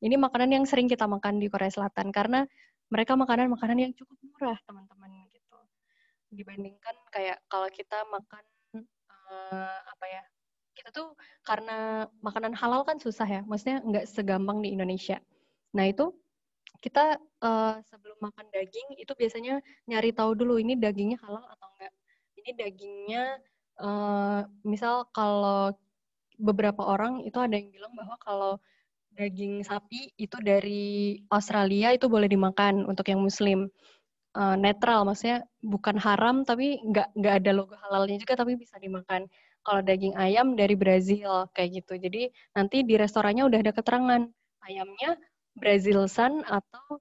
Ini makanan yang sering kita makan di Korea Selatan karena mereka makanan-makanan yang cukup murah, teman-teman gitu. Dibandingkan kayak kalau kita makan apa ya? Kita tuh karena makanan halal kan susah ya, maksudnya nggak segampang di Indonesia. Nah itu kita sebelum makan daging itu biasanya nyari tahu dulu ini dagingnya halal atau enggak. Ini dagingnya misal kalau beberapa orang itu ada yang bilang bahwa kalau daging sapi itu dari Australia itu boleh dimakan untuk yang Muslim. Netral, maksudnya bukan haram tapi nggak ada logo halalnya juga tapi bisa dimakan. Kalau daging ayam dari Brazil kayak gitu. Jadi nanti di restorannya udah ada keterangan ayamnya Brazilsan atau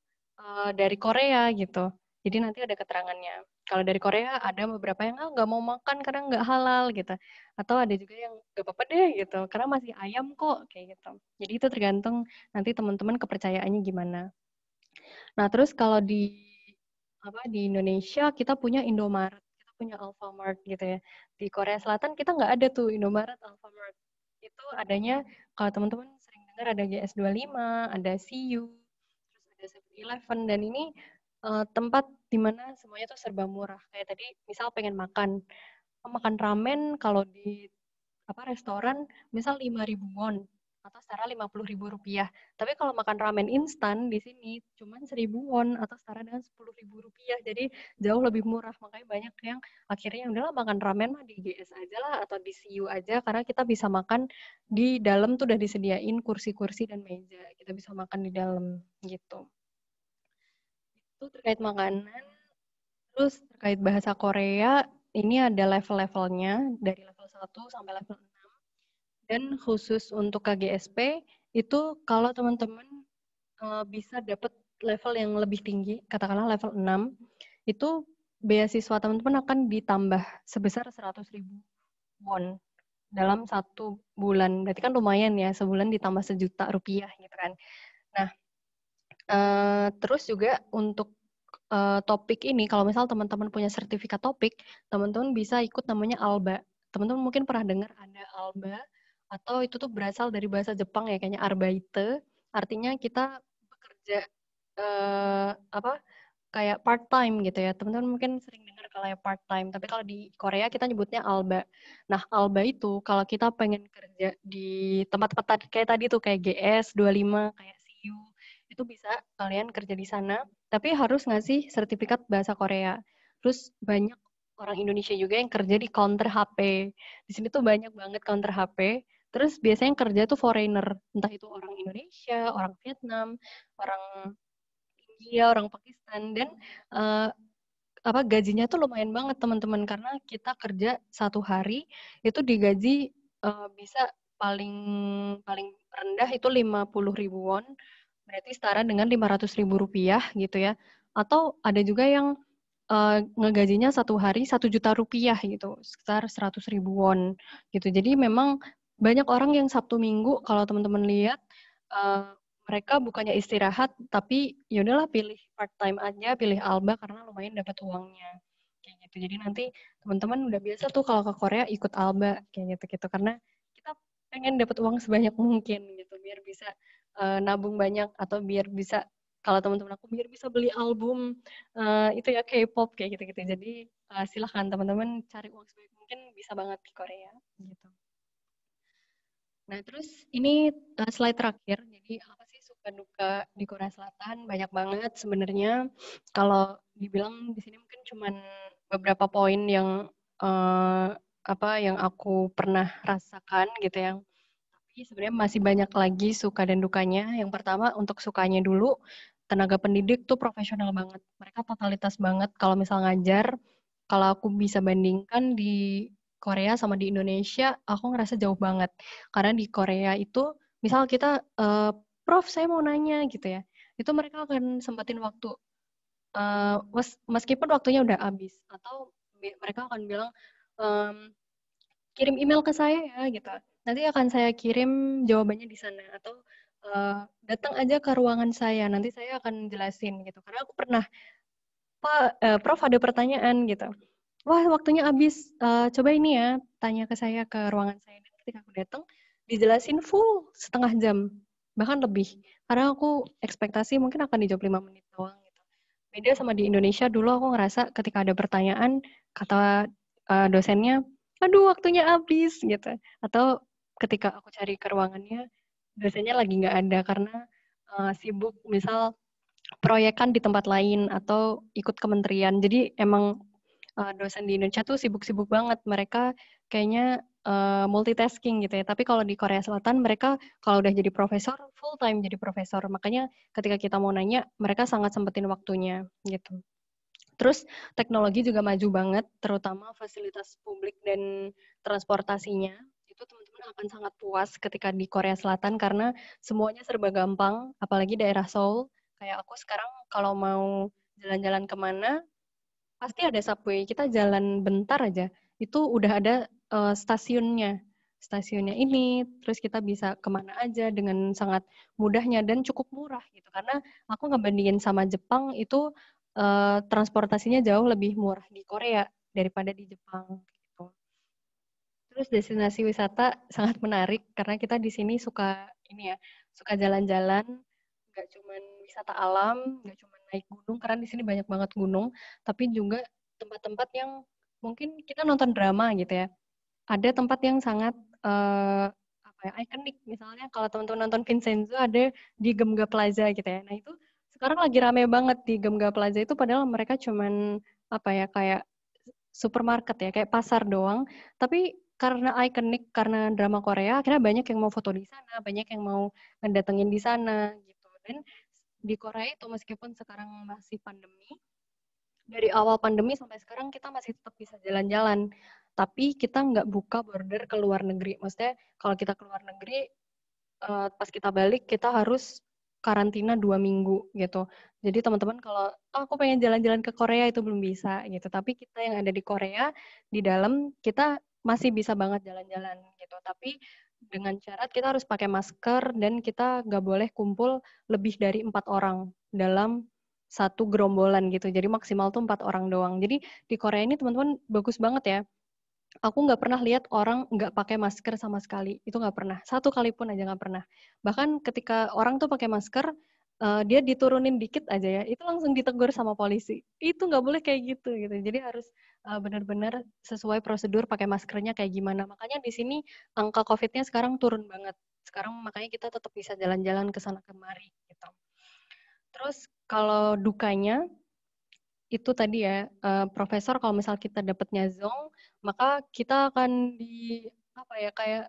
dari Korea gitu. Jadi nanti ada keterangannya. Kalau dari Korea ada beberapa yang nggak mau makan karena nggak halal gitu. Atau ada juga yang nggak apa-apa deh gitu karena masih ayam kok kayak gitu. Jadi itu tergantung nanti teman-teman kepercayaannya gimana. Nah, terus kalau di Indonesia kita punya Indomaret, kita punya Alfamart gitu ya. Di Korea Selatan kita nggak ada tuh Indomaret, Alfamart. Itu adanya kalau teman-teman sering dengar ada GS25, ada CU, terus ada 7-Eleven, dan ini tempat di mana semuanya tuh serba murah. Kayak tadi misal pengen makan ramen kalau di restoran misal 5.000 won atau setara 50.000 rupiah. Tapi kalau makan ramen instan di sini cuma 1.000 won atau setara dengan 10.000 rupiah. Jadi jauh lebih murah. Makanya banyak yang akhirnya udahlah makan ramen mah di GS aja lah atau di CU aja karena kita bisa makan di dalam tuh udah disediain kursi-kursi dan meja. Kita bisa makan di dalam gitu. Itu terkait makanan. Terus terkait bahasa Korea, ini ada level-levelnya dari level 1 sampai level 6. Dan khusus untuk KGSP, itu kalau teman-teman bisa dapat level yang lebih tinggi, katakanlah level 6, itu beasiswa teman-teman akan ditambah sebesar 100.000 won dalam 1 bulan. Berarti kan lumayan ya, sebulan ditambah 1 juta rupiah gitu kan. Nah, terus juga untuk topik ini, kalau misal teman-teman punya sertifikat topik, teman-teman bisa ikut namanya ALBA. Teman-teman mungkin pernah dengar ada ALBA, atau itu tuh berasal dari bahasa Jepang ya, kayaknya Arbeite. Artinya kita bekerja kayak part time gitu ya. Teman-teman mungkin sering dengar kalau ya part time, tapi kalau di Korea kita nyebutnya ALBA. Nah, ALBA itu kalau kita pengen kerja di tempat-tempat kayak tadi tuh kayak GS25, kayak CU, itu bisa kalian kerja di sana, tapi harus ngasih sertifikat bahasa Korea. Terus banyak orang Indonesia juga yang kerja di counter HP. Di sini tuh banyak banget counter HP. Terus biasanya yang kerja tuh foreigner, entah itu orang Indonesia, orang Vietnam, orang India, orang Pakistan, dan gajinya tuh lumayan banget teman-teman karena kita kerja 1 hari itu digaji bisa paling paling rendah itu 50.000 won, berarti setara dengan 500.000 rupiah gitu ya. Atau ada juga yang ngegajinya satu hari 1 juta rupiah gitu, sekitar 100.000 won gitu. Jadi memang banyak orang yang Sabtu Minggu kalau teman-teman lihat eh, mereka bukannya istirahat tapi ya udahlah pilih part time aja, pilih alba karena lumayan dapat uangnya kayak gitu. Jadi nanti teman-teman udah biasa tuh kalau ke Korea ikut alba kayak gitu-gitu karena kita pengen dapat uang sebanyak mungkin gitu biar bisa nabung banyak atau biar bisa kalau teman-teman aku biar bisa beli album itu ya K-pop kayak gitu-gitu. Jadi silahkan teman-teman cari uang sebanyak mungkin bisa banget di Korea gitu. Nah terus ini slide terakhir. Jadi apa sih suka duka di Korea Selatan? Banyak banget sebenarnya. Kalau dibilang di sini mungkin cuman beberapa poin yang apa yang aku pernah rasakan gitu yang tapi sebenarnya masih banyak lagi suka dan dukanya. Yang pertama untuk sukanya dulu, tenaga pendidik tuh profesional banget. Mereka totalitas banget kalau misal ngajar. Kalau aku bisa bandingkan di Korea sama di Indonesia, aku ngerasa jauh banget. Karena di Korea itu, misal kita, Prof saya mau nanya gitu ya, itu mereka akan sempatin waktu. Meskipun waktunya udah habis. Atau mereka akan bilang, ehm, kirim email ke saya ya gitu. Nanti akan saya kirim jawabannya di sana atau datang aja ke ruangan saya. Nanti saya akan jelasin gitu. Karena aku pernah, Pak, Prof ada pertanyaan gitu. Wah, waktunya habis. Coba ini ya, tanya ke saya ke ruangan saya. Dan ketika aku datang, dijelasin full setengah jam, bahkan lebih. Karena aku ekspektasi mungkin akan dijawab 5 menit doang gitu. Beda sama di Indonesia, dulu aku ngerasa ketika ada pertanyaan, kata dosennya, aduh waktunya habis gitu. Atau ketika aku cari ke ruangannya, dosennya lagi nggak ada karena sibuk misal proyekan di tempat lain atau ikut kementerian. Jadi emang dosen di Indonesia tuh sibuk-sibuk banget. Mereka kayaknya multitasking gitu ya. Tapi kalau di Korea Selatan mereka kalau udah jadi profesor full time jadi profesor. Makanya ketika kita mau nanya mereka sangat sempetin waktunya gitu. Terus teknologi juga maju banget, terutama fasilitas publik dan transportasinya. Itu teman-teman akan sangat puas ketika di Korea Selatan karena semuanya serba gampang, apalagi daerah Seoul. Kayak aku sekarang kalau mau jalan-jalan kemana, pasti ada subway. Kita jalan bentar aja, itu udah ada stasiunnya. Stasiunnya ini, terus kita bisa kemana aja dengan sangat mudahnya dan cukup murah gitu. Karena aku ngebandingin sama Jepang itu transportasinya jauh lebih murah di Korea daripada di Jepang. Gitu. Terus destinasi wisata sangat menarik karena kita di sini suka ini ya, suka jalan-jalan, nggak cuma wisata alam, nggak cuma naik gunung karena di sini banyak banget gunung, tapi juga tempat-tempat yang mungkin kita nonton drama gitu ya. Ada tempat yang sangat apa ya, ikonik misalnya kalau teman-teman nonton Vincenzo ada di Gemga Plaza gitu ya. Nah, itu sekarang lagi rame banget di Gemga Plaza itu padahal mereka cuman apa ya kayak supermarket ya, kayak pasar doang. Tapi karena ikonik, karena drama Korea, akhirnya banyak yang mau foto di sana, banyak yang mau ngedatengin di sana gitu. Dan di Korea itu meskipun sekarang masih pandemi, dari awal pandemi sampai sekarang kita masih tetap bisa jalan-jalan. Tapi kita nggak buka border ke luar negeri. Maksudnya kalau kita ke luar negeri, pas kita balik kita harus karantina 2 minggu gitu. Jadi teman-teman kalau aku pengen jalan-jalan ke Korea itu belum bisa gitu. Tapi kita yang ada di Korea di dalam kita masih bisa banget jalan-jalan gitu. Tapi dengan syarat kita harus pakai masker dan kita nggak boleh kumpul lebih dari 4 orang dalam satu gerombolan gitu. Jadi maksimal tuh 4 orang doang. Jadi di Korea ini teman-teman bagus banget ya. Aku nggak pernah lihat orang nggak pakai masker sama sekali. Itu nggak pernah. Satu kali pun aja nggak pernah. Bahkan ketika orang tuh pakai masker, dia diturunin dikit aja ya, itu langsung ditegur sama polisi. Itu nggak boleh kayak gitu gitu. Jadi harus benar-benar sesuai prosedur pakai maskernya kayak gimana. Makanya di sini angka COVID-nya sekarang turun banget. Sekarang makanya kita tetap bisa jalan-jalan ke sana kemari gitu. Terus kalau dukanya itu tadi ya profesor kalau misal kita dapatnya zong maka kita akan di apa ya kayak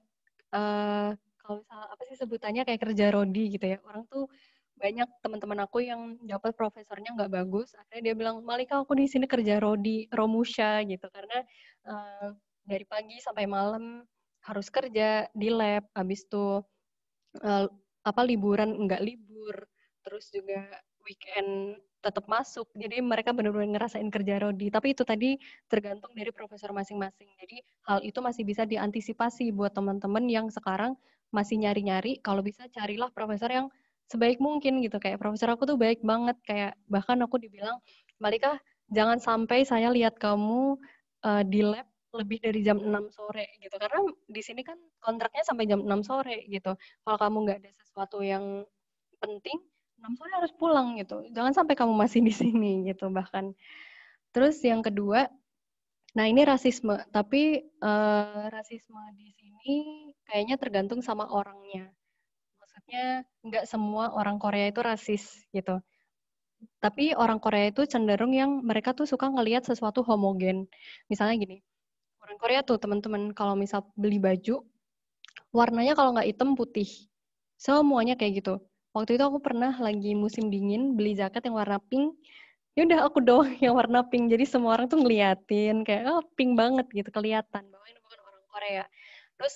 kalau misal apa sih sebutannya kayak kerja rodi gitu ya orang tuh banyak teman-teman aku yang dapat profesornya nggak bagus akhirnya dia bilang Malika aku di sini kerja rodi romusha gitu karena uh, dari pagi sampai malam harus kerja di lab, habis itu eh, liburan enggak libur, terus juga weekend tetap masuk. Jadi mereka benar-benar ngerasain kerja rodi. Tapi itu tadi tergantung dari profesor masing-masing. Jadi hal itu masih bisa diantisipasi buat teman-teman yang sekarang masih nyari-nyari. Kalau bisa carilah profesor yang sebaik mungkin gitu. Kayak profesor aku tuh baik banget. Kayak bahkan aku dibilang, Malika, jangan sampai saya lihat kamu di lab lebih dari jam 6 sore gitu. Karena di sini kan kontraknya sampai jam 6 sore gitu. Kalau kamu nggak ada sesuatu yang penting, 6 sore harus pulang gitu. Jangan sampai kamu masih di sini gitu bahkan. Terus yang kedua, nah ini rasisme. Tapi rasisme di sini kayaknya tergantung sama orangnya. Maksudnya nggak semua orang Korea itu rasis gitu. Tapi orang Korea itu cenderung yang mereka tuh suka ngelihat sesuatu homogen. Misalnya gini, orang Korea tuh teman-teman kalau misal beli baju, warnanya kalau nggak hitam putih. Semuanya kayak gitu. Waktu itu aku pernah lagi musim dingin beli jaket yang warna pink. Ya udah aku doang yang warna pink. Jadi semua orang tuh ngeliatin kayak oh pink banget gitu kelihatan bahwa ini bukan orang Korea. Terus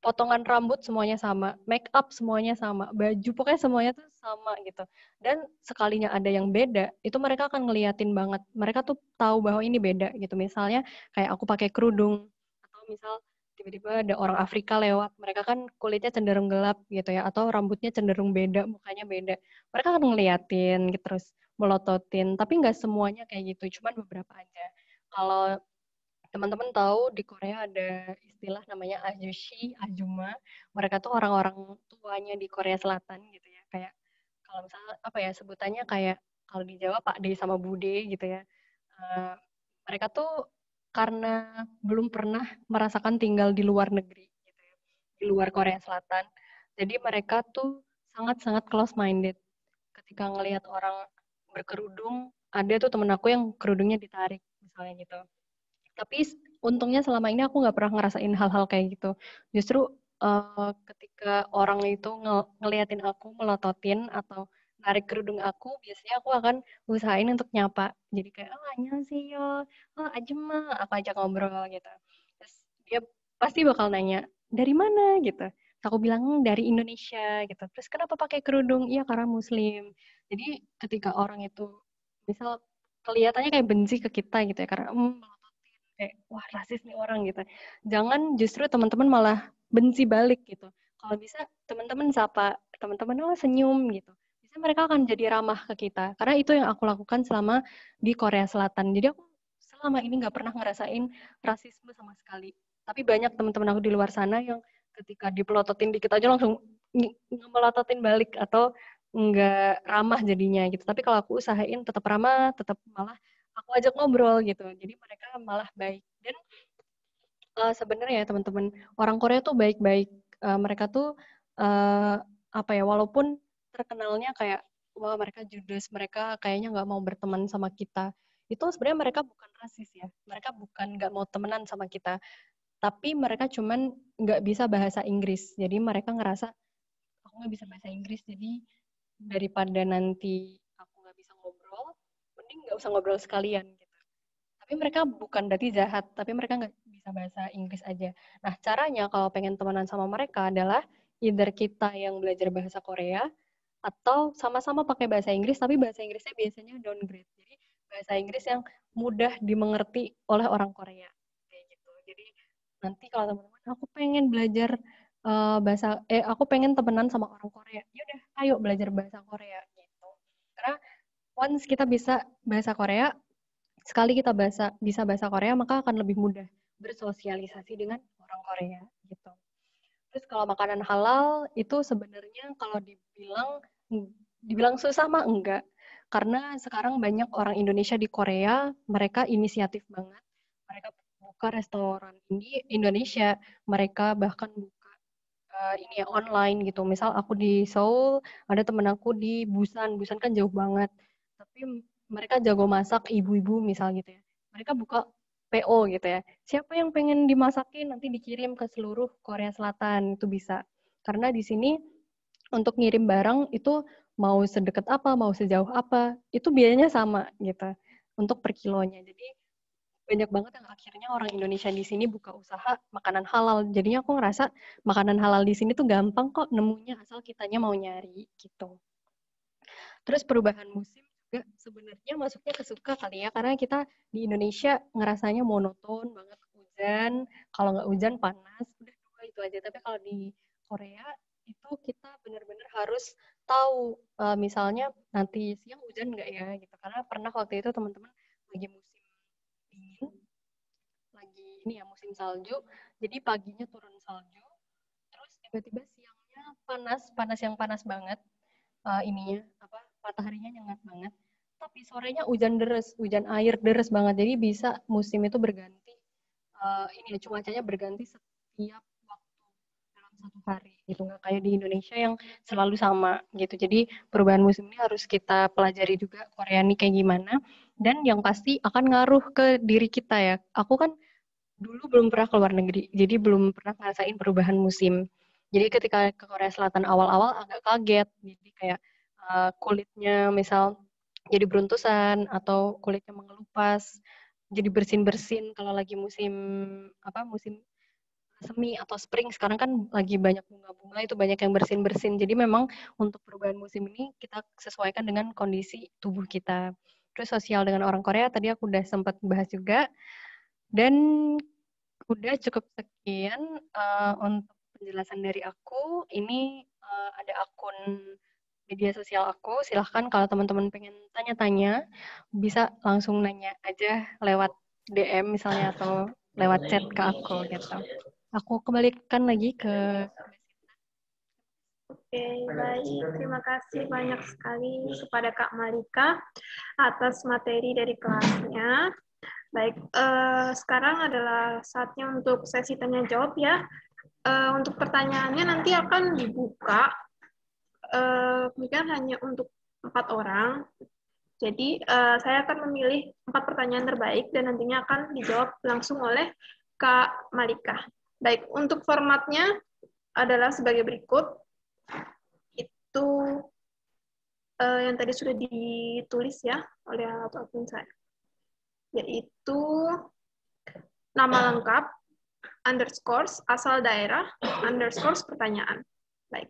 potongan rambut semuanya sama, make up semuanya sama, baju pokoknya semuanya tuh sama gitu. Dan sekalinya ada yang beda, itu mereka akan ngeliatin banget. Mereka tuh tahu bahwa ini beda gitu. Misalnya kayak aku pakai kerudung atau misal tiba-tiba ada orang Afrika lewat, mereka kan kulitnya cenderung gelap gitu ya, atau rambutnya cenderung beda, mukanya beda. Mereka akan ngeliatin gitu, terus melototin, tapi nggak semuanya kayak gitu, cuman beberapa aja. Kalau teman-teman tahu di Korea ada istilah namanya ajushi, ajuma. Mereka tuh orang-orang tuanya di Korea Selatan gitu ya. Kayak kalau misalnya apa ya sebutannya kayak kalau di Jawa Pak De sama Bude gitu ya. Eh, mereka tuh karena belum pernah merasakan tinggal di luar negeri gitu ya, di luar Korea Selatan. Jadi mereka tuh sangat-sangat close minded. Ketika ngelihat orang berkerudung, ada tuh temen aku yang kerudungnya ditarik misalnya gitu. Tapi untungnya selama ini aku nggak pernah ngerasain hal-hal kayak gitu. Justru ketika orang itu ngeliatin aku melototin atau narik kerudung aku, biasanya aku akan usahain untuk nyapa. Jadi kayak, oh annyeonghaseyo, oh ajema, aku ajak ngobrol gitu. Terus dia pasti bakal nanya, dari mana gitu. Terus aku bilang, dari Indonesia gitu. Terus kenapa pakai kerudung? Iya karena muslim. Jadi ketika orang itu, misal kelihatannya kayak benci ke kita gitu ya, karena kayak wah rasis nih orang gitu. Jangan justru teman-teman malah benci balik gitu. Kalau bisa teman-teman sapa, teman-teman oh senyum gitu. Bisa mereka akan jadi ramah ke kita. Karena itu yang aku lakukan selama di Korea Selatan. Jadi aku selama ini nggak pernah ngerasain rasisme sama sekali. Tapi banyak teman-teman aku di luar sana yang ketika dipelototin dikit aja langsung ngemelototin balik atau nggak ramah jadinya gitu. Tapi kalau aku usahain tetap ramah, tetap malah aku ajak ngobrol gitu. Jadi mereka malah baik. Dan sebenarnya ya teman-teman, orang Korea tuh baik-baik. Mereka tuh apa ya, walaupun terkenalnya kayak wah mereka judes, mereka kayaknya nggak mau berteman sama kita. Itu sebenarnya mereka bukan rasis ya. Mereka bukan nggak mau temenan sama kita. Tapi mereka cuman nggak bisa bahasa Inggris. Jadi mereka ngerasa aku nggak bisa bahasa Inggris, jadi daripada nanti aku nggak bisa ngobrol, mending nggak usah ngobrol sekalian gitu. Tapi mereka bukan berarti jahat, tapi mereka nggak bisa bahasa Inggris aja. Nah, caranya kalau pengen temenan sama mereka adalah either kita yang belajar bahasa Korea, atau sama-sama pakai bahasa Inggris, tapi bahasa Inggrisnya biasanya downgrade. Jadi bahasa Inggris yang mudah dimengerti oleh orang Korea. Kayak gitu. Jadi nanti kalau teman-teman, aku pengen belajar aku pengen temenan sama orang Korea. Ya udah, ayo belajar bahasa Korea gitu. Karena once kita bisa bahasa Korea, sekali kita bisa bahasa Korea, maka akan lebih mudah bersosialisasi dengan orang Korea gitu. Terus kalau makanan halal itu sebenarnya kalau dibilang susah mah enggak. Karena sekarang banyak orang Indonesia di Korea, mereka inisiatif banget. Mereka buka restoran di Indonesia, mereka bahkan buka ini ya online gitu. Misal aku di Seoul, ada temen aku di Busan. Busan kan jauh banget. Tapi mereka jago masak, ibu-ibu misal gitu ya. Mereka buka PO gitu ya. Siapa yang pengen dimasakin nanti dikirim ke seluruh Korea Selatan itu bisa. Karena di sini untuk ngirim barang itu mau sedekat apa, mau sejauh apa, itu biayanya sama gitu untuk per kilonya. Jadi banyak banget yang akhirnya orang Indonesia di sini buka usaha makanan halal. Jadinya aku ngerasa makanan halal di sini tuh gampang kok nemunya asal kitanya mau nyari gitu. Terus perubahan musim juga sebenarnya masuknya ke suka kali ya, karena kita di Indonesia ngerasanya monoton banget, hujan, kalau nggak hujan panas, udah dua itu aja. Tapi kalau di Korea itu kita benar-benar harus tahu, misalnya nanti siang hujan nggak ya gitu. Karena pernah waktu itu teman-teman lagi musim dingin, lagi ini ya musim salju, jadi paginya turun salju, terus tiba-tiba siangnya panas, panas yang panas banget, ininya apa mataharinya nyengat banget, tapi sorenya hujan deres, hujan air deres banget, jadi bisa musim itu berganti, ini ya cuacanya berganti setiap waktu dalam satu hari gitu, nggak kayak di Indonesia yang selalu sama gitu. Jadi perubahan musim ini harus kita pelajari juga Korea ini kayak gimana, dan yang pasti akan ngaruh ke diri kita ya. Aku kan dulu belum pernah keluar negeri, jadi belum pernah ngerasain perubahan musim. Jadi ketika ke Korea Selatan awal-awal agak kaget, jadi kayak kulitnya misal jadi beruntusan atau kulitnya mengelupas, jadi bersin-bersin kalau lagi musim apa musim semi atau spring. Sekarang kan lagi banyak bunga-bunga itu banyak yang bersin-bersin. Jadi memang untuk perubahan musim ini kita sesuaikan dengan kondisi tubuh kita. Terus sosial dengan orang Korea tadi aku udah sempat bahas juga. Dan udah cukup sekian untuk penjelasan dari aku. Ini ada akun media sosial aku. Silahkan kalau teman-teman pengen tanya-tanya, bisa langsung nanya aja lewat DM misalnya atau lewat chat ke aku gitu. Aku kembalikan lagi ke Oke, baik. Terima kasih banyak sekali kepada Kak Malika atas materi dari kelasnya. Baik, sekarang adalah saatnya untuk sesi tanya jawab ya. Untuk pertanyaannya nanti akan dibuka, kemudian hanya untuk 4 orang. Jadi saya akan memilih 4 pertanyaan terbaik dan nantinya akan dijawab langsung oleh Kak Malika. Baik, untuk formatnya adalah sebagai berikut. Itu yang tadi sudah ditulis ya oleh admin saya. Yaitu nama lengkap, underscores, asal daerah, underscores pertanyaan. Baik.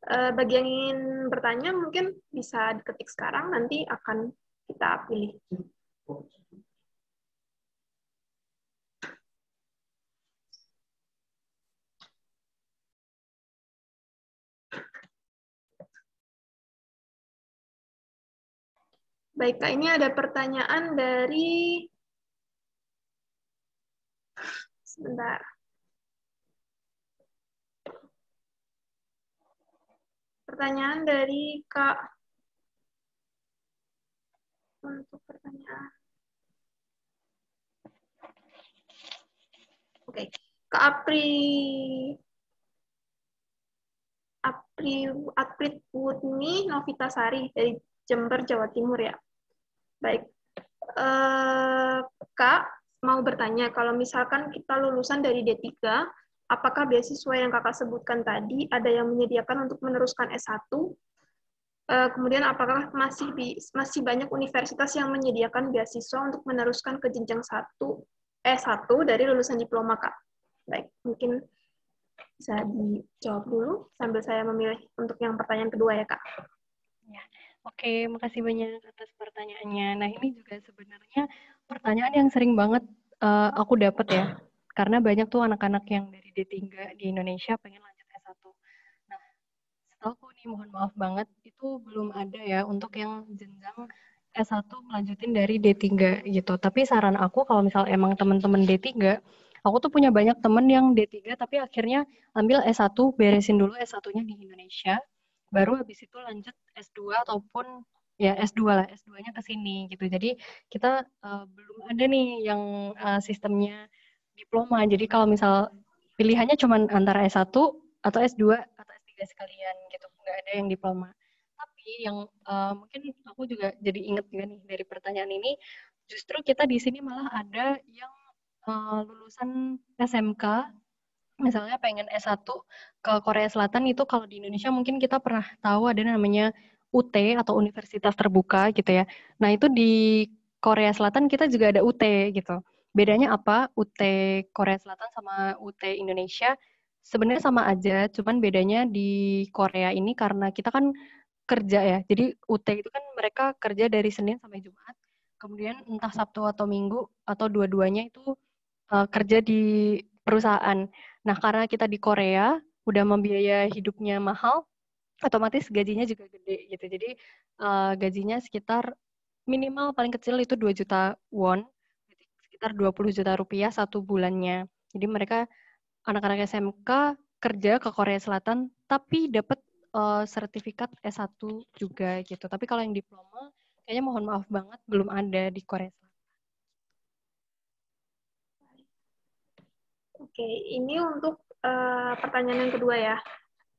Bagi yang ingin bertanya mungkin bisa diketik sekarang, nanti akan kita pilih. Baik, Kak, ini ada pertanyaan dari... Sebentar. Pertanyaan dari Kak... Untuk pertanyaan... Oke. Kak Aprit Wudni Novitasari dari Jember, Jawa Timur ya. Baik. Kak, mau bertanya, kalau misalkan kita lulusan dari D3, apakah beasiswa yang Kakak sebutkan tadi ada yang menyediakan untuk meneruskan S1? Kemudian apakah masih banyak universitas yang menyediakan beasiswa untuk meneruskan ke jenjang S1 dari lulusan diploma, Kak? Baik, mungkin bisa dijawab dulu sambil saya memilih untuk yang pertanyaan kedua ya, Kak. Ya. Oke, makasih banyak atas pertanyaannya. Nah, ini juga sebenarnya pertanyaan yang sering banget aku dapat ya. Karena banyak tuh anak-anak yang dari D3 di Indonesia pengen lanjut S1. Nah, setahu nih, mohon maaf banget, itu belum ada ya untuk yang jenjang S1 melanjutin dari D3 gitu. Tapi saran aku kalau misal emang teman-teman D3, aku tuh punya banyak temen yang D3 tapi akhirnya ambil S1, beresin dulu S1-nya di Indonesia, baru habis itu lanjut S2 ataupun ya S2 lah, S2-nya ke sini gitu. Jadi kita belum ada nih yang sistemnya diploma. Jadi kalau misal pilihannya cuma antara S1 atau S2 atau S3 sekalian gitu, nggak ada yang diploma. Tapi yang mungkin aku juga jadi inget juga nih dari pertanyaan ini, justru kita di sini malah ada yang lulusan SMK, misalnya pengen S1 ke Korea Selatan. Itu kalau di Indonesia mungkin kita pernah tahu ada namanya UT atau Universitas Terbuka gitu ya. Nah itu di Korea Selatan kita juga ada UT gitu. bedanya apa UT Korea Selatan sama UT Indonesia? Sebenarnya sama aja, cuman bedanya di Korea ini karena kita kan kerja ya. Jadi UT itu kan mereka kerja dari Senin sampai Jumat. Kemudian entah Sabtu atau Minggu atau dua-duanya itu kerja di perusahaan. Nah, karena kita di Korea udah membiayai hidupnya mahal, otomatis gajinya juga gede gitu. Jadi gajinya sekitar minimal paling kecil itu 2 juta won, sekitar 20 juta rupiah satu bulannya. Jadi mereka anak-anak SMK kerja ke Korea Selatan tapi dapat sertifikat S1 juga gitu. Tapi kalau yang diploma kayaknya mohon maaf banget belum ada di Korea Selatan. Oke, ini untuk pertanyaan yang kedua ya.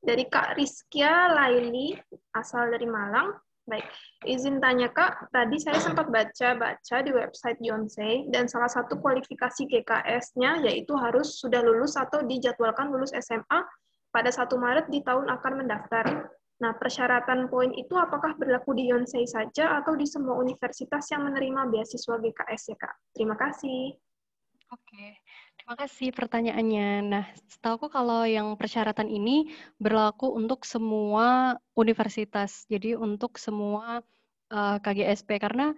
Dari Kak Rizkia Laili, asal dari Malang. Baik, izin tanya Kak, tadi saya sempat baca-baca di website Yonsei, dan salah satu kualifikasi GKS-nya yaitu harus sudah lulus atau dijadwalkan lulus SMA pada 1 Maret di tahun akan mendaftar. Nah, persyaratan poin itu apakah berlaku di Yonsei saja atau di semua universitas yang menerima beasiswa GKS ya Kak? Terima kasih. Oke, terima kasih pertanyaannya. Nah, setahuku kalau yang persyaratan ini berlaku untuk semua universitas. Jadi untuk semua KGSP karena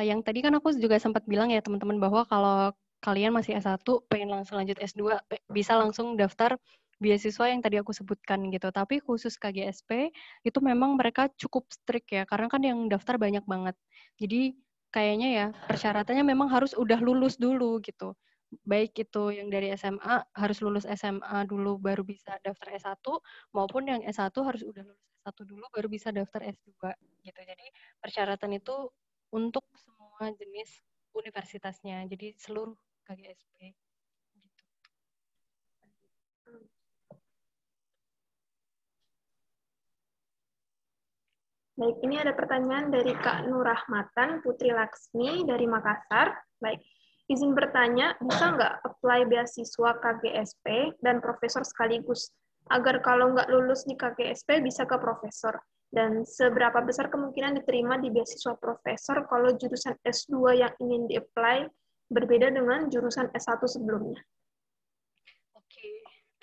yang tadi kan aku juga sempat bilang ya teman-teman bahwa kalau kalian masih S1 pengen langsung lanjut S2 bisa langsung daftar beasiswa yang tadi aku sebutkan gitu. Tapi khusus KGSP itu memang mereka cukup strict ya karena kan yang daftar banyak banget. Jadi kayaknya ya persyaratannya memang harus udah lulus dulu gitu. Baik itu yang dari SMA harus lulus SMA dulu baru bisa daftar S1 maupun yang S1 harus udah lulus S1 dulu baru bisa daftar S2 gitu. Jadi persyaratan itu untuk semua jenis universitasnya. Jadi seluruh KGSP gitu. Baik, ini ada pertanyaan dari Kak Nurrahmatan Putri Laksmi dari Makassar. Baik, izin bertanya, bisa nggak apply beasiswa KGSP dan profesor sekaligus? Agar kalau nggak lulus di KGSP bisa ke profesor. Dan seberapa besar kemungkinan diterima di beasiswa profesor kalau jurusan S2 yang ingin di-apply berbeda dengan jurusan S1 sebelumnya? Oke,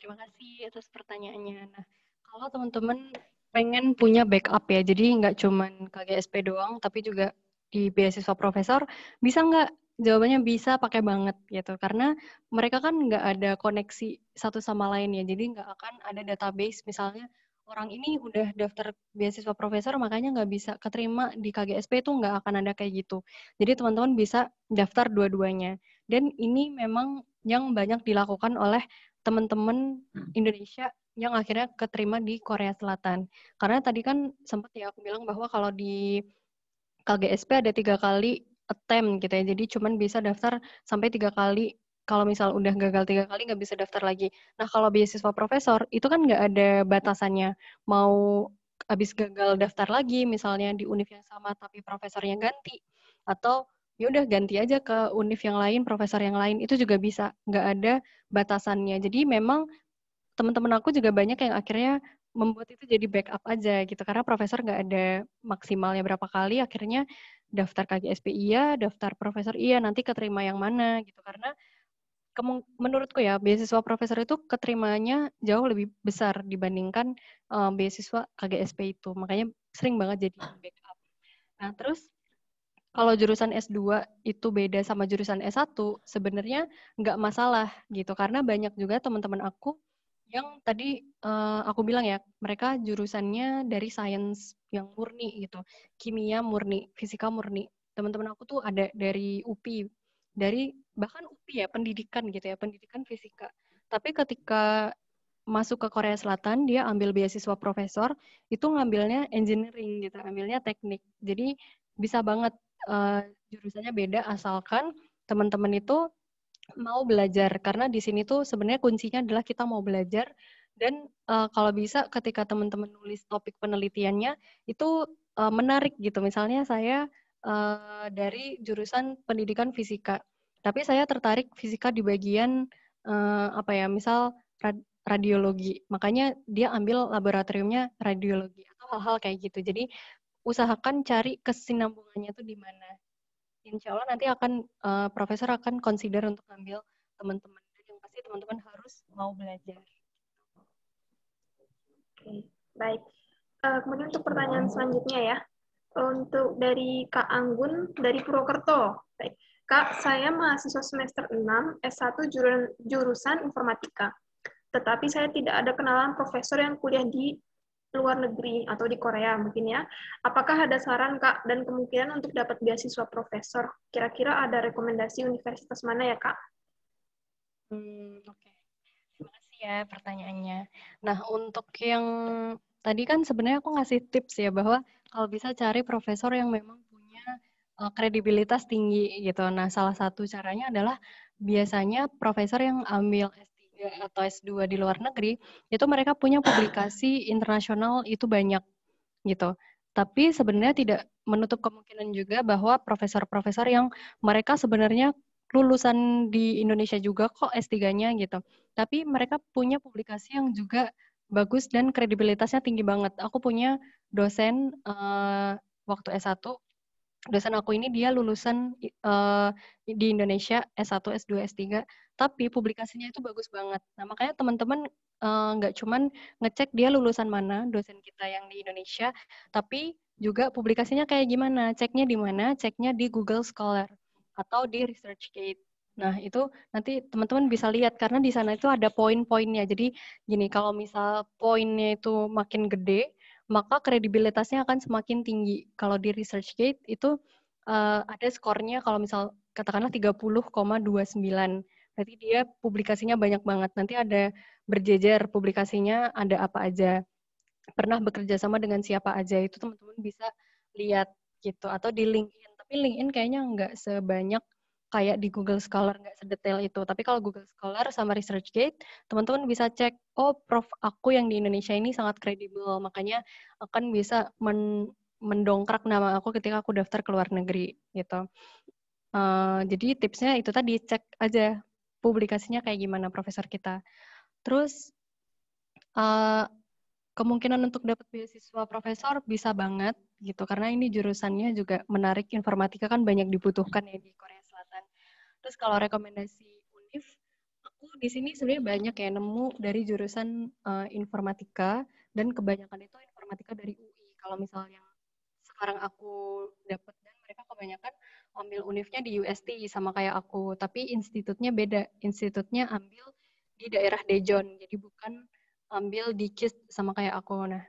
terima kasih atas pertanyaannya. Nah, kalau teman-teman pengen punya backup ya, jadi nggak cuman KGSP doang, tapi juga di beasiswa profesor, bisa nggak? Jawabannya bisa, pakai banget gitu. Karena mereka kan nggak ada koneksi satu sama lain ya, jadi nggak akan ada database misalnya orang ini udah daftar beasiswa profesor, makanya nggak bisa keterima di KGSP itu nggak akan ada kayak gitu. Jadi teman-teman bisa daftar dua-duanya. Dan ini memang yang banyak dilakukan oleh teman-teman Indonesia yang akhirnya keterima di Korea Selatan. Karena tadi kan sempat ya aku bilang bahwa kalau di KGSP ada 3 kali attempt gitu ya. Jadi cuman bisa daftar sampai 3 kali. Kalau misal udah gagal 3 kali nggak bisa daftar lagi. Nah kalau beasiswa profesor itu kan nggak ada batasannya. Mau habis gagal daftar lagi misalnya di univ yang sama tapi profesornya ganti atau ya udah ganti aja ke univ yang lain, profesor yang lain itu juga bisa. Nggak ada batasannya. Jadi memang teman-teman aku juga banyak yang akhirnya membuat itu jadi backup aja gitu karena profesor nggak ada maksimalnya berapa kali akhirnya daftar KGSP iya daftar profesor iya nanti keterima yang mana gitu karena menurutku ya beasiswa profesor itu keterimanya jauh lebih besar dibandingkan beasiswa KGSP itu makanya sering banget jadi backup. Nah terus kalau jurusan S2 itu beda sama jurusan S1, sebenarnya nggak masalah gitu. Karena banyak juga teman-teman aku yang tadi aku bilang ya, mereka jurusannya dari sains yang murni gitu. Kimia murni, fisika murni. Teman-teman aku tuh ada dari UPI, dari bahkan UPI ya, pendidikan gitu ya, pendidikan fisika. Tapi ketika masuk ke Korea Selatan, dia ambil beasiswa profesor, itu ngambilnya engineering gitu, ambilnya teknik. Jadi bisa banget jurusannya beda asalkan teman-teman itu mau belajar karena di sini tuh sebenarnya kuncinya adalah kita mau belajar dan kalau bisa ketika teman-teman nulis topik penelitiannya itu menarik gitu misalnya saya dari jurusan pendidikan fisika tapi saya tertarik fisika di bagian apa ya misal radiologi makanya dia ambil laboratoriumnya radiologi atau hal-hal kayak gitu jadi usahakan cari kesinambungannya tuh di mana insya Allah nanti profesor akan consider untuk ngambil teman-teman. Dan yang pasti teman-teman harus mau belajar. Oke, baik. Kemudian untuk pertanyaan selanjutnya ya. Untuk dari Kak Anggun dari Purwokerto. Baik. Kak, saya mahasiswa semester 6, S1 jurusan informatika. Tetapi saya tidak ada kenalan profesor yang kuliah di luar negeri atau di Korea mungkin ya. Apakah ada saran Kak dan kemungkinan untuk dapat beasiswa profesor? Kira-kira ada rekomendasi universitas mana ya Kak? Oke. Terima kasih ya pertanyaannya. Nah, untuk yang tadi kan sebenarnya aku ngasih tips ya bahwa kalau bisa cari profesor yang memang punya kredibilitas tinggi gitu. Nah, salah satu caranya adalah biasanya profesor yang ambil S3 atau S2 di luar negeri itu mereka punya publikasi internasional itu banyak gitu. Tapi sebenarnya tidak menutup kemungkinan juga bahwa profesor-profesor yang mereka sebenarnya lulusan di Indonesia juga kok S3-nya gitu. Tapi mereka punya publikasi yang juga bagus dan kredibilitasnya tinggi banget. Aku punya dosen waktu S1, dosen aku ini dia lulusan di Indonesia S1, S2, S3, tapi publikasinya itu bagus banget. Nah, makanya teman-teman nggak cuman ngecek dia lulusan mana, dosen kita yang di Indonesia, tapi juga publikasinya kayak gimana, ceknya di mana, ceknya di Google Scholar atau di ResearchGate. Nah, itu nanti teman-teman bisa lihat karena di sana itu ada poin-poinnya. Jadi gini, kalau misal poinnya itu makin gede, maka kredibilitasnya akan semakin tinggi. Kalau di ResearchGate itu ada skornya kalau misal katakanlah 30,29. Berarti dia publikasinya banyak banget. Nanti ada berjejer publikasinya ada apa aja. Pernah bekerja sama dengan siapa aja itu teman-teman bisa lihat gitu atau di LinkedIn. Tapi LinkedIn kayaknya nggak sebanyak kayak di Google Scholar, nggak sedetail itu. Tapi kalau Google Scholar sama ResearchGate, teman-teman bisa cek, oh prof aku yang di Indonesia ini sangat kredibel, makanya akan bisa mendongkrak nama aku ketika aku daftar ke luar negeri gitu. Jadi tipsnya itu tadi, cek aja publikasinya kayak gimana profesor kita. Terus kemungkinan untuk dapat beasiswa profesor bisa banget gitu karena ini jurusannya juga menarik, informatika kan banyak dibutuhkan ya di Korea Selatan. Terus kalau rekomendasi univ, aku di sini sebenarnya banyak ya nemu dari jurusan informatika dan kebanyakan itu informatika dari UI. Kalau misal yang sekarang aku dapat dan mereka kebanyakan ambil univnya di UST sama kayak aku, tapi institutnya beda. Institutnya ambil di daerah Daejeon, jadi bukan ambil di KIS sama kayak aku. Nah,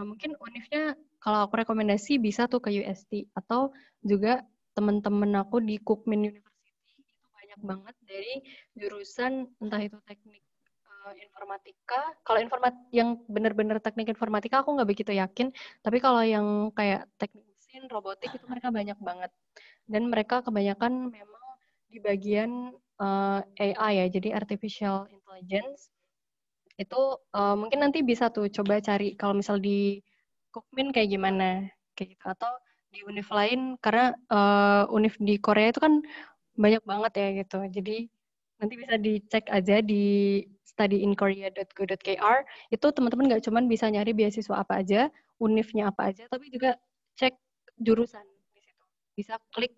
mungkin univnya kalau aku rekomendasi bisa tuh ke UST atau juga teman-teman aku di Kookmin University itu banyak banget dari jurusan entah itu teknik informatika. Kalau yang benar-benar teknik informatika aku nggak begitu yakin, tapi kalau yang kayak teknik mesin, robotik itu mereka banyak banget. Dan mereka kebanyakan memang di bagian AI ya, jadi artificial intelligence itu mungkin nanti bisa tuh coba cari kalau misal di Kookmin kayak gimana kayak gitu atau di univ lain karena univ di Korea itu kan banyak banget ya gitu. Jadi nanti bisa dicek aja di studyinkorea.go.kr itu teman-teman nggak cuman bisa nyari beasiswa apa aja, univnya apa aja, tapi juga cek jurusan di situ. Bisa klik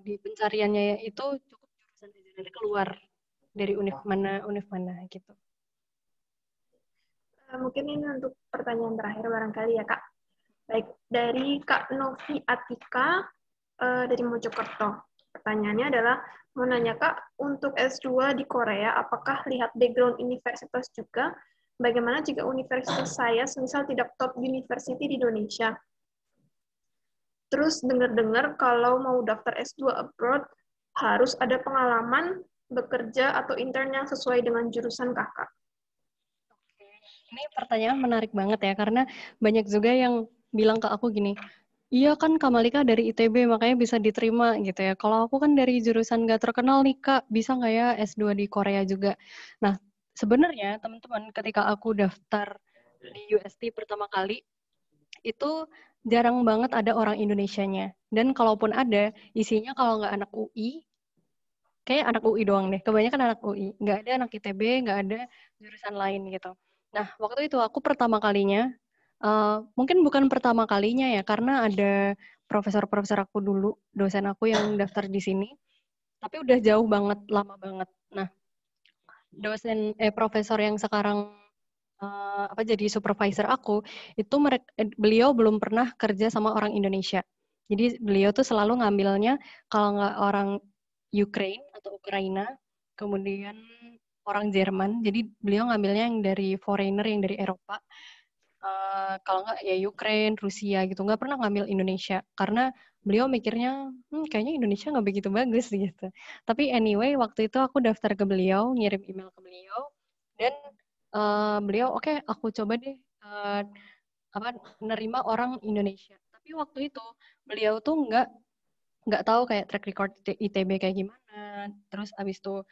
di pencariannya itu cukup jurusan aja nanti keluar dari univ mana gitu. Mungkin ini untuk pertanyaan terakhir barangkali ya Kak. Baik, dari Kak Novi Atika dari Mojokerto. Pertanyaannya adalah, mau nanya Kak, untuk S2 di Korea, apakah lihat background universitas juga? Bagaimana jika universitas saya semisal tidak top university di Indonesia? Terus dengar-dengar kalau mau daftar S2 abroad, harus ada pengalaman bekerja atau intern yang sesuai dengan jurusan Kakak. Ini pertanyaan menarik banget ya, karena banyak juga yang bilang ke aku gini, iya kan Kak Malika dari ITB, makanya bisa diterima gitu ya. Kalau aku kan dari jurusan gak terkenal nih Kak, bisa nggak ya S2 di Korea juga? Nah, sebenarnya teman-teman ketika aku daftar di UST pertama kali, itu jarang banget ada orang Indonesianya. Dan kalaupun ada, isinya kalau nggak anak UI, kayak anak UI doang deh. Kebanyakan anak UI. Nggak ada anak ITB, nggak ada jurusan lain gitu. Nah, waktu itu aku pertama kalinya Mungkin bukan pertama kalinya ya, karena ada profesor-profesor aku dulu, dosen aku yang daftar di sini, tapi udah jauh banget, lama banget. Nah, profesor yang sekarang jadi supervisor aku, itu beliau belum pernah kerja sama orang Indonesia. Jadi beliau tuh selalu ngambilnya kalau nggak orang Ukraine atau Ukraina, kemudian orang Jerman. Jadi beliau ngambilnya yang dari foreigner, yang dari Eropa. Kalau nggak ya Ukraine, Rusia gitu. Nggak pernah ngambil Indonesia. Karena beliau mikirnya, kayaknya Indonesia nggak begitu bagus gitu. Tapi anyway, waktu itu aku daftar ke beliau, ngirim email ke beliau, dan beliau, oke, aku coba deh nerima orang Indonesia. Tapi waktu itu beliau tuh nggak tahu kayak track record ITB kayak gimana, terus abis itu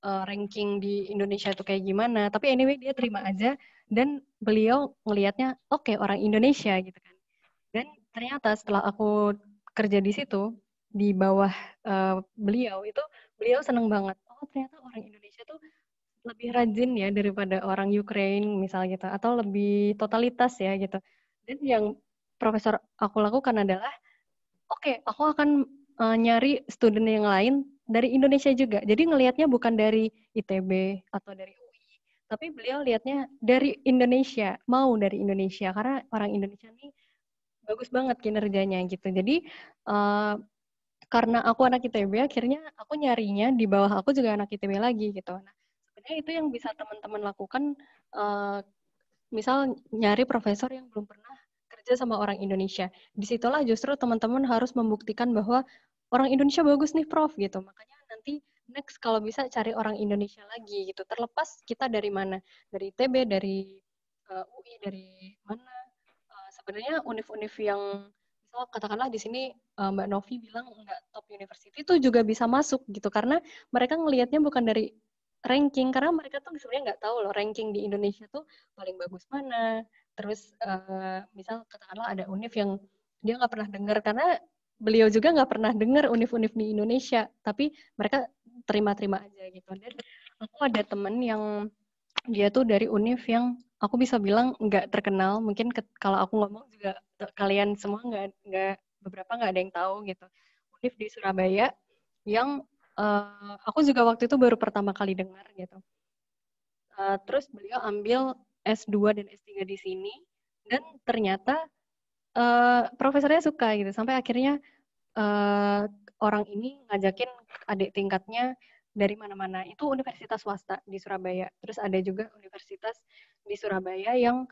ranking di Indonesia tuh kayak gimana. Tapi anyway dia terima aja, dan beliau ngelihatnya oke, orang Indonesia gitu kan. Dan ternyata setelah aku kerja di situ di bawah beliau seneng banget. Oh, ternyata orang Indonesia tuh lebih rajin ya daripada orang Ukraine misalnya gitu, atau lebih totalitas ya gitu. Dan yang profesor aku lakukan adalah, oke, aku akan nyari student yang lain dari Indonesia juga. Jadi ngelihatnya bukan dari ITB atau dari UI, tapi beliau lihatnya dari Indonesia, mau dari Indonesia, karena orang Indonesia ini bagus banget kinerjanya gitu. Jadi karena aku anak ITB, akhirnya aku nyarinya di bawah aku juga anak ITB lagi gitu. Nah, sebenarnya itu yang bisa teman-teman lakukan, misal nyari profesor yang belum pernah kerja sama orang Indonesia. Disitulah justru teman-teman harus membuktikan bahwa orang Indonesia bagus nih, Prof, gitu. Makanya nanti next kalau bisa cari orang Indonesia lagi gitu. Terlepas kita dari mana, dari ITB, dari UI, dari mana. Sebenarnya univ-univ yang misal katakanlah di sini Mbak Novi bilang nggak top university, itu juga bisa masuk gitu, karena mereka ngelihatnya bukan dari ranking, karena mereka tuh sebenarnya nggak tahu loh ranking di Indonesia tuh paling bagus mana. Terus misal katakanlah ada univ yang dia nggak pernah dengar, karena beliau juga nggak pernah dengar univ-univ di Indonesia, tapi mereka terima-terima aja gitu. Dan aku ada temen yang dia tuh dari univ yang aku bisa bilang nggak terkenal. Mungkin kalau aku ngomong juga kalian semua nggak beberapa nggak ada yang tahu gitu. Univ di Surabaya yang aku juga waktu itu baru pertama kali dengar gitu. Terus beliau ambil S2 dan S3 di sini, dan ternyata profesornya suka gitu, sampai akhirnya orang ini ngajakin adik tingkatnya dari mana-mana. Itu universitas swasta di Surabaya. Terus ada juga universitas di Surabaya yang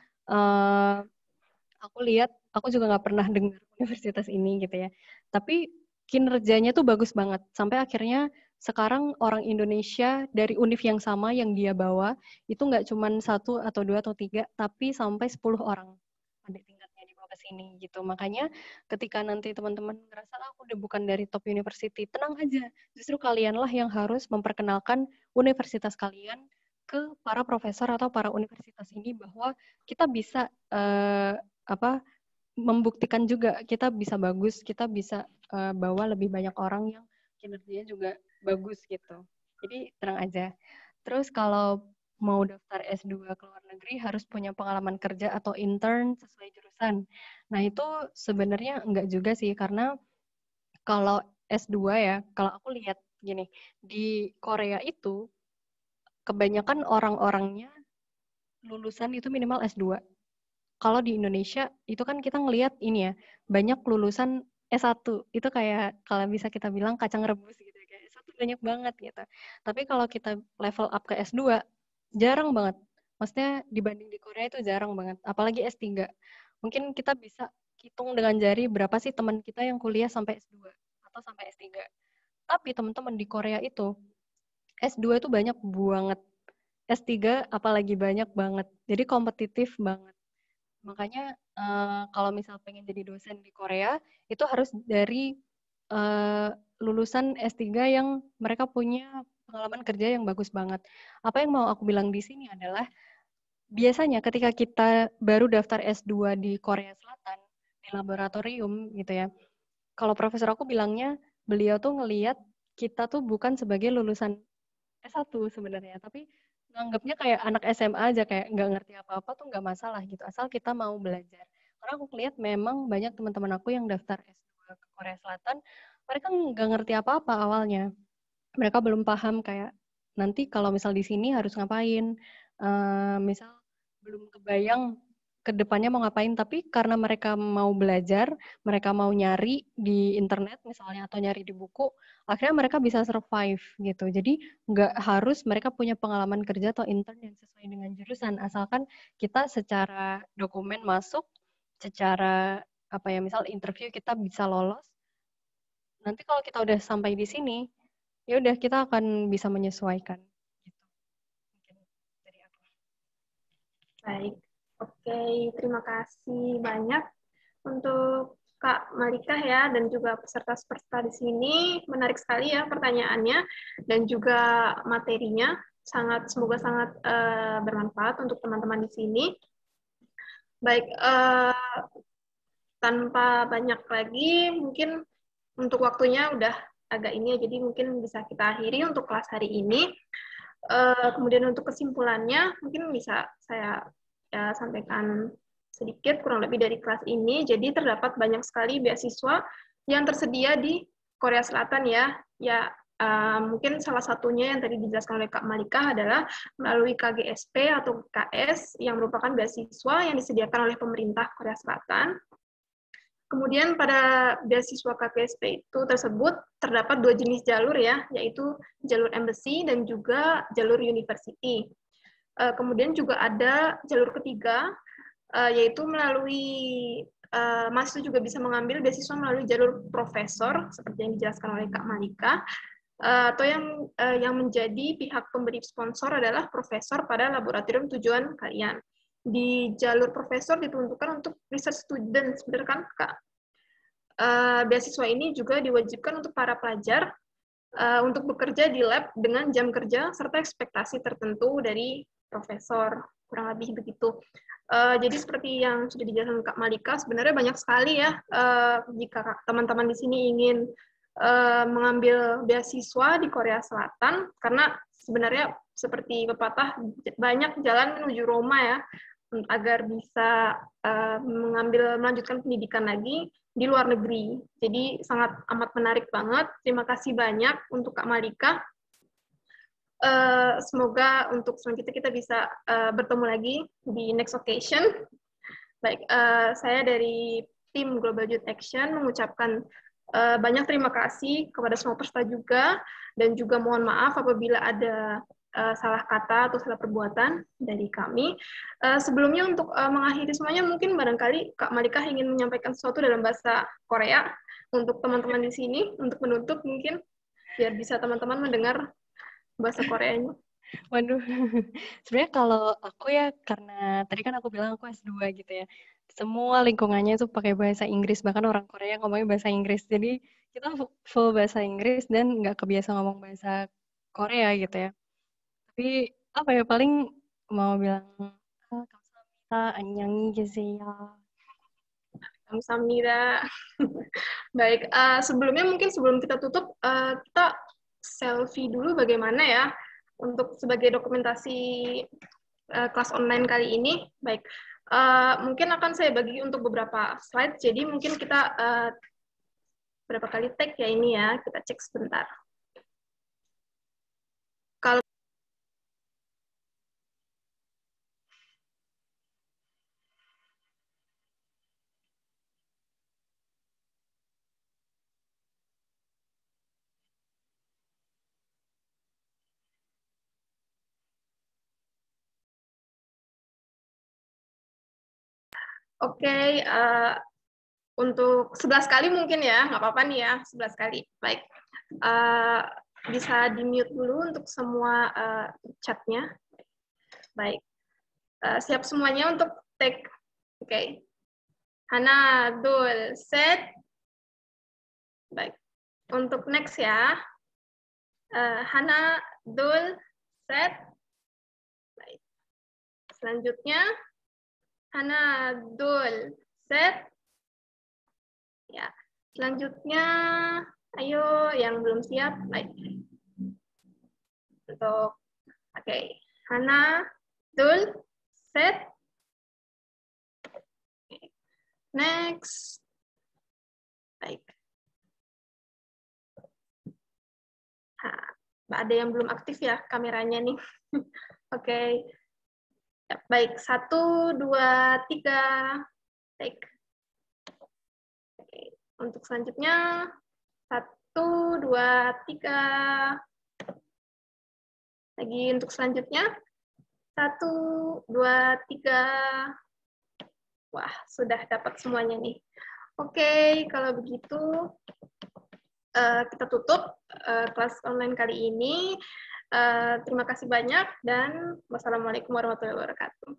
aku lihat, aku juga nggak pernah dengar universitas ini gitu ya. Tapi kinerjanya tuh bagus banget. Sampai akhirnya sekarang orang Indonesia dari univ yang sama yang dia bawa, itu nggak cuma 1 atau 2 atau 3, tapi sampai 10 orang adik tingkatnya dibawa ke sini gitu. Makanya ketika nanti teman-teman ngerasa aku udah bukan dari top university, tenang aja. Justru kalianlah yang harus memperkenalkan universitas kalian ke para profesor atau para universitas ini, bahwa kita bisa membuktikan juga kita bisa bagus, kita bisa bawa lebih banyak orang yang kinerjanya juga bagus gitu. Jadi tenang aja. Terus kalau mau daftar S2 ke luar negeri harus punya pengalaman kerja atau intern sesuai jurusan. Nah, itu sebenarnya enggak juga sih, karena kalau S2 ya, kalau aku lihat gini, di Korea itu kebanyakan orang-orangnya lulusan itu minimal S2. Kalau di Indonesia itu kan kita ngelihat ini ya, banyak lulusan S1. Itu kayak kalau bisa kita bilang kacang rebus gitu ya, kayak S1 banyak banget gitu. Tapi kalau kita level up ke S2, jarang banget. Maksudnya dibanding di Korea itu jarang banget, apalagi S3. Mungkin kita bisa hitung dengan jari berapa sih teman kita yang kuliah sampai S2 atau sampai S3. Tapi teman-teman di Korea itu S2 itu banyak banget. S3 apalagi banyak banget. Jadi kompetitif banget. Makanya kalau misal pengen jadi dosen di Korea, itu harus dari lulusan S3 yang mereka punya pengalaman kerja yang bagus banget. Apa yang mau aku bilang di sini adalah, biasanya ketika kita baru daftar S2 di Korea Selatan, di laboratorium gitu ya, kalau profesor aku bilangnya, beliau tuh ngelihat kita tuh bukan sebagai lulusan S1 sebenarnya, tapi nganggapnya kayak anak SMA aja, kayak nggak ngerti apa-apa tuh nggak masalah gitu, asal kita mau belajar. Karena aku lihat memang banyak teman-teman aku yang daftar S2 ke Korea Selatan, mereka nggak ngerti apa-apa awalnya. Mereka belum paham kayak nanti kalau misal di sini harus ngapain, misal belum kebayang ke depannya mau ngapain, tapi karena mereka mau belajar, mereka mau nyari di internet misalnya atau nyari di buku, akhirnya mereka bisa survive gitu. Jadi nggak harus mereka punya pengalaman kerja atau intern yang sesuai dengan jurusan, asalkan kita secara dokumen masuk, secara apa ya, misal interview kita bisa lolos. Nanti kalau kita udah sampai di sini, ya udah kita akan bisa menyesuaikan gitu. Mungkin dari aku. Baik, oke, terima kasih banyak untuk Kak Malika ya, dan juga peserta-peserta di sini. Menarik sekali ya pertanyaannya dan juga materinya. Semoga sangat bermanfaat untuk teman-teman di sini. Baik, tanpa banyak lagi, mungkin untuk waktunya udah agak ini ya, jadi mungkin bisa kita akhiri untuk kelas hari ini. Kemudian untuk kesimpulannya, mungkin bisa saya sampaikan sedikit kurang lebih dari kelas ini. Jadi terdapat banyak sekali beasiswa yang tersedia di Korea Selatan ya. Ya, mungkin salah satunya yang tadi dijelaskan oleh Kak Malika adalah melalui KGSP atau KS yang merupakan beasiswa yang disediakan oleh pemerintah Korea Selatan. Kemudian pada beasiswa KPSP itu tersebut terdapat 2 jenis jalur ya, yaitu jalur embassy dan juga jalur university. Kemudian juga ada jalur ketiga, yaitu melalui mahasiswa juga bisa mengambil beasiswa melalui jalur profesor, seperti yang dijelaskan oleh Kak Malika, atau yang menjadi pihak pemberi sponsor adalah profesor pada laboratorium tujuan kalian. Di jalur profesor diperuntukkan untuk research student, benar kan Kak? Beasiswa ini juga diwajibkan untuk para pelajar untuk bekerja di lab dengan jam kerja serta ekspektasi tertentu dari profesor, kurang lebih begitu. Jadi seperti yang sudah dijelaskan Kak Malika, sebenarnya banyak sekali ya jika teman-teman di sini ingin mengambil beasiswa di Korea Selatan, karena sebenarnya seperti pepatah, banyak jalan menuju Roma ya, agar bisa melanjutkan pendidikan lagi di luar negeri. Jadi sangat amat menarik banget. Terima kasih banyak untuk Kak Malika. Semoga untuk selanjutnya kita bisa bertemu lagi di next occasion. Baik, saya dari tim Global Youth Action mengucapkan banyak terima kasih kepada semua peserta juga, dan juga mohon maaf apabila ada salah kata atau salah perbuatan dari kami. Sebelumnya untuk mengakhiri semuanya, mungkin barangkali Kak Malika ingin menyampaikan sesuatu dalam bahasa Korea untuk teman-teman di sini, untuk menutup mungkin, biar bisa teman-teman mendengar bahasa Koreanya. Waduh, sebenarnya kalau aku ya, karena tadi kan aku bilang aku S2 gitu ya, semua lingkungannya itu pakai bahasa Inggris, bahkan orang Korea ngomongnya bahasa Inggris, jadi kita full bahasa Inggris dan nggak kebiasa ngomong bahasa Korea gitu ya. Tapi apa ya, paling mau bilang, 감사합니다, 안녕히 계세요. Kamsahamnida. Baik, sebelumnya mungkin sebelum kita tutup, kita selfie dulu bagaimana ya untuk sebagai dokumentasi kelas online kali ini. Baik, mungkin akan saya bagi untuk beberapa slide, jadi mungkin kita berapa kali tag ya ini ya, kita cek sebentar. Kalau oke, untuk 11 kali mungkin ya, nggak apa-apa nih ya, 11 kali. Baik, bisa di-mute dulu untuk semua chatnya. Baik, siap semuanya untuk take. Oke. Hana, Dul, set. Baik, untuk next ya. Hana, Dul, set. Baik. Selanjutnya, Hana, Dul, set. Ya. Selanjutnya, ayo yang belum siap. Baik. Untuk, oke. Hana, Dul, set. Next. Baik. Nah, ada yang belum aktif ya kameranya nih. Oke. Ya, baik, 1, 2, 3. Baik. Oke. Untuk selanjutnya, 1, 2, 3. Lagi untuk selanjutnya, 1, 2, 3. Wah, sudah dapat semuanya nih. Oke, kalau begitu kita tutup kelas online kali ini. Terima kasih banyak dan wassalamualaikum warahmatullahi wabarakatuh.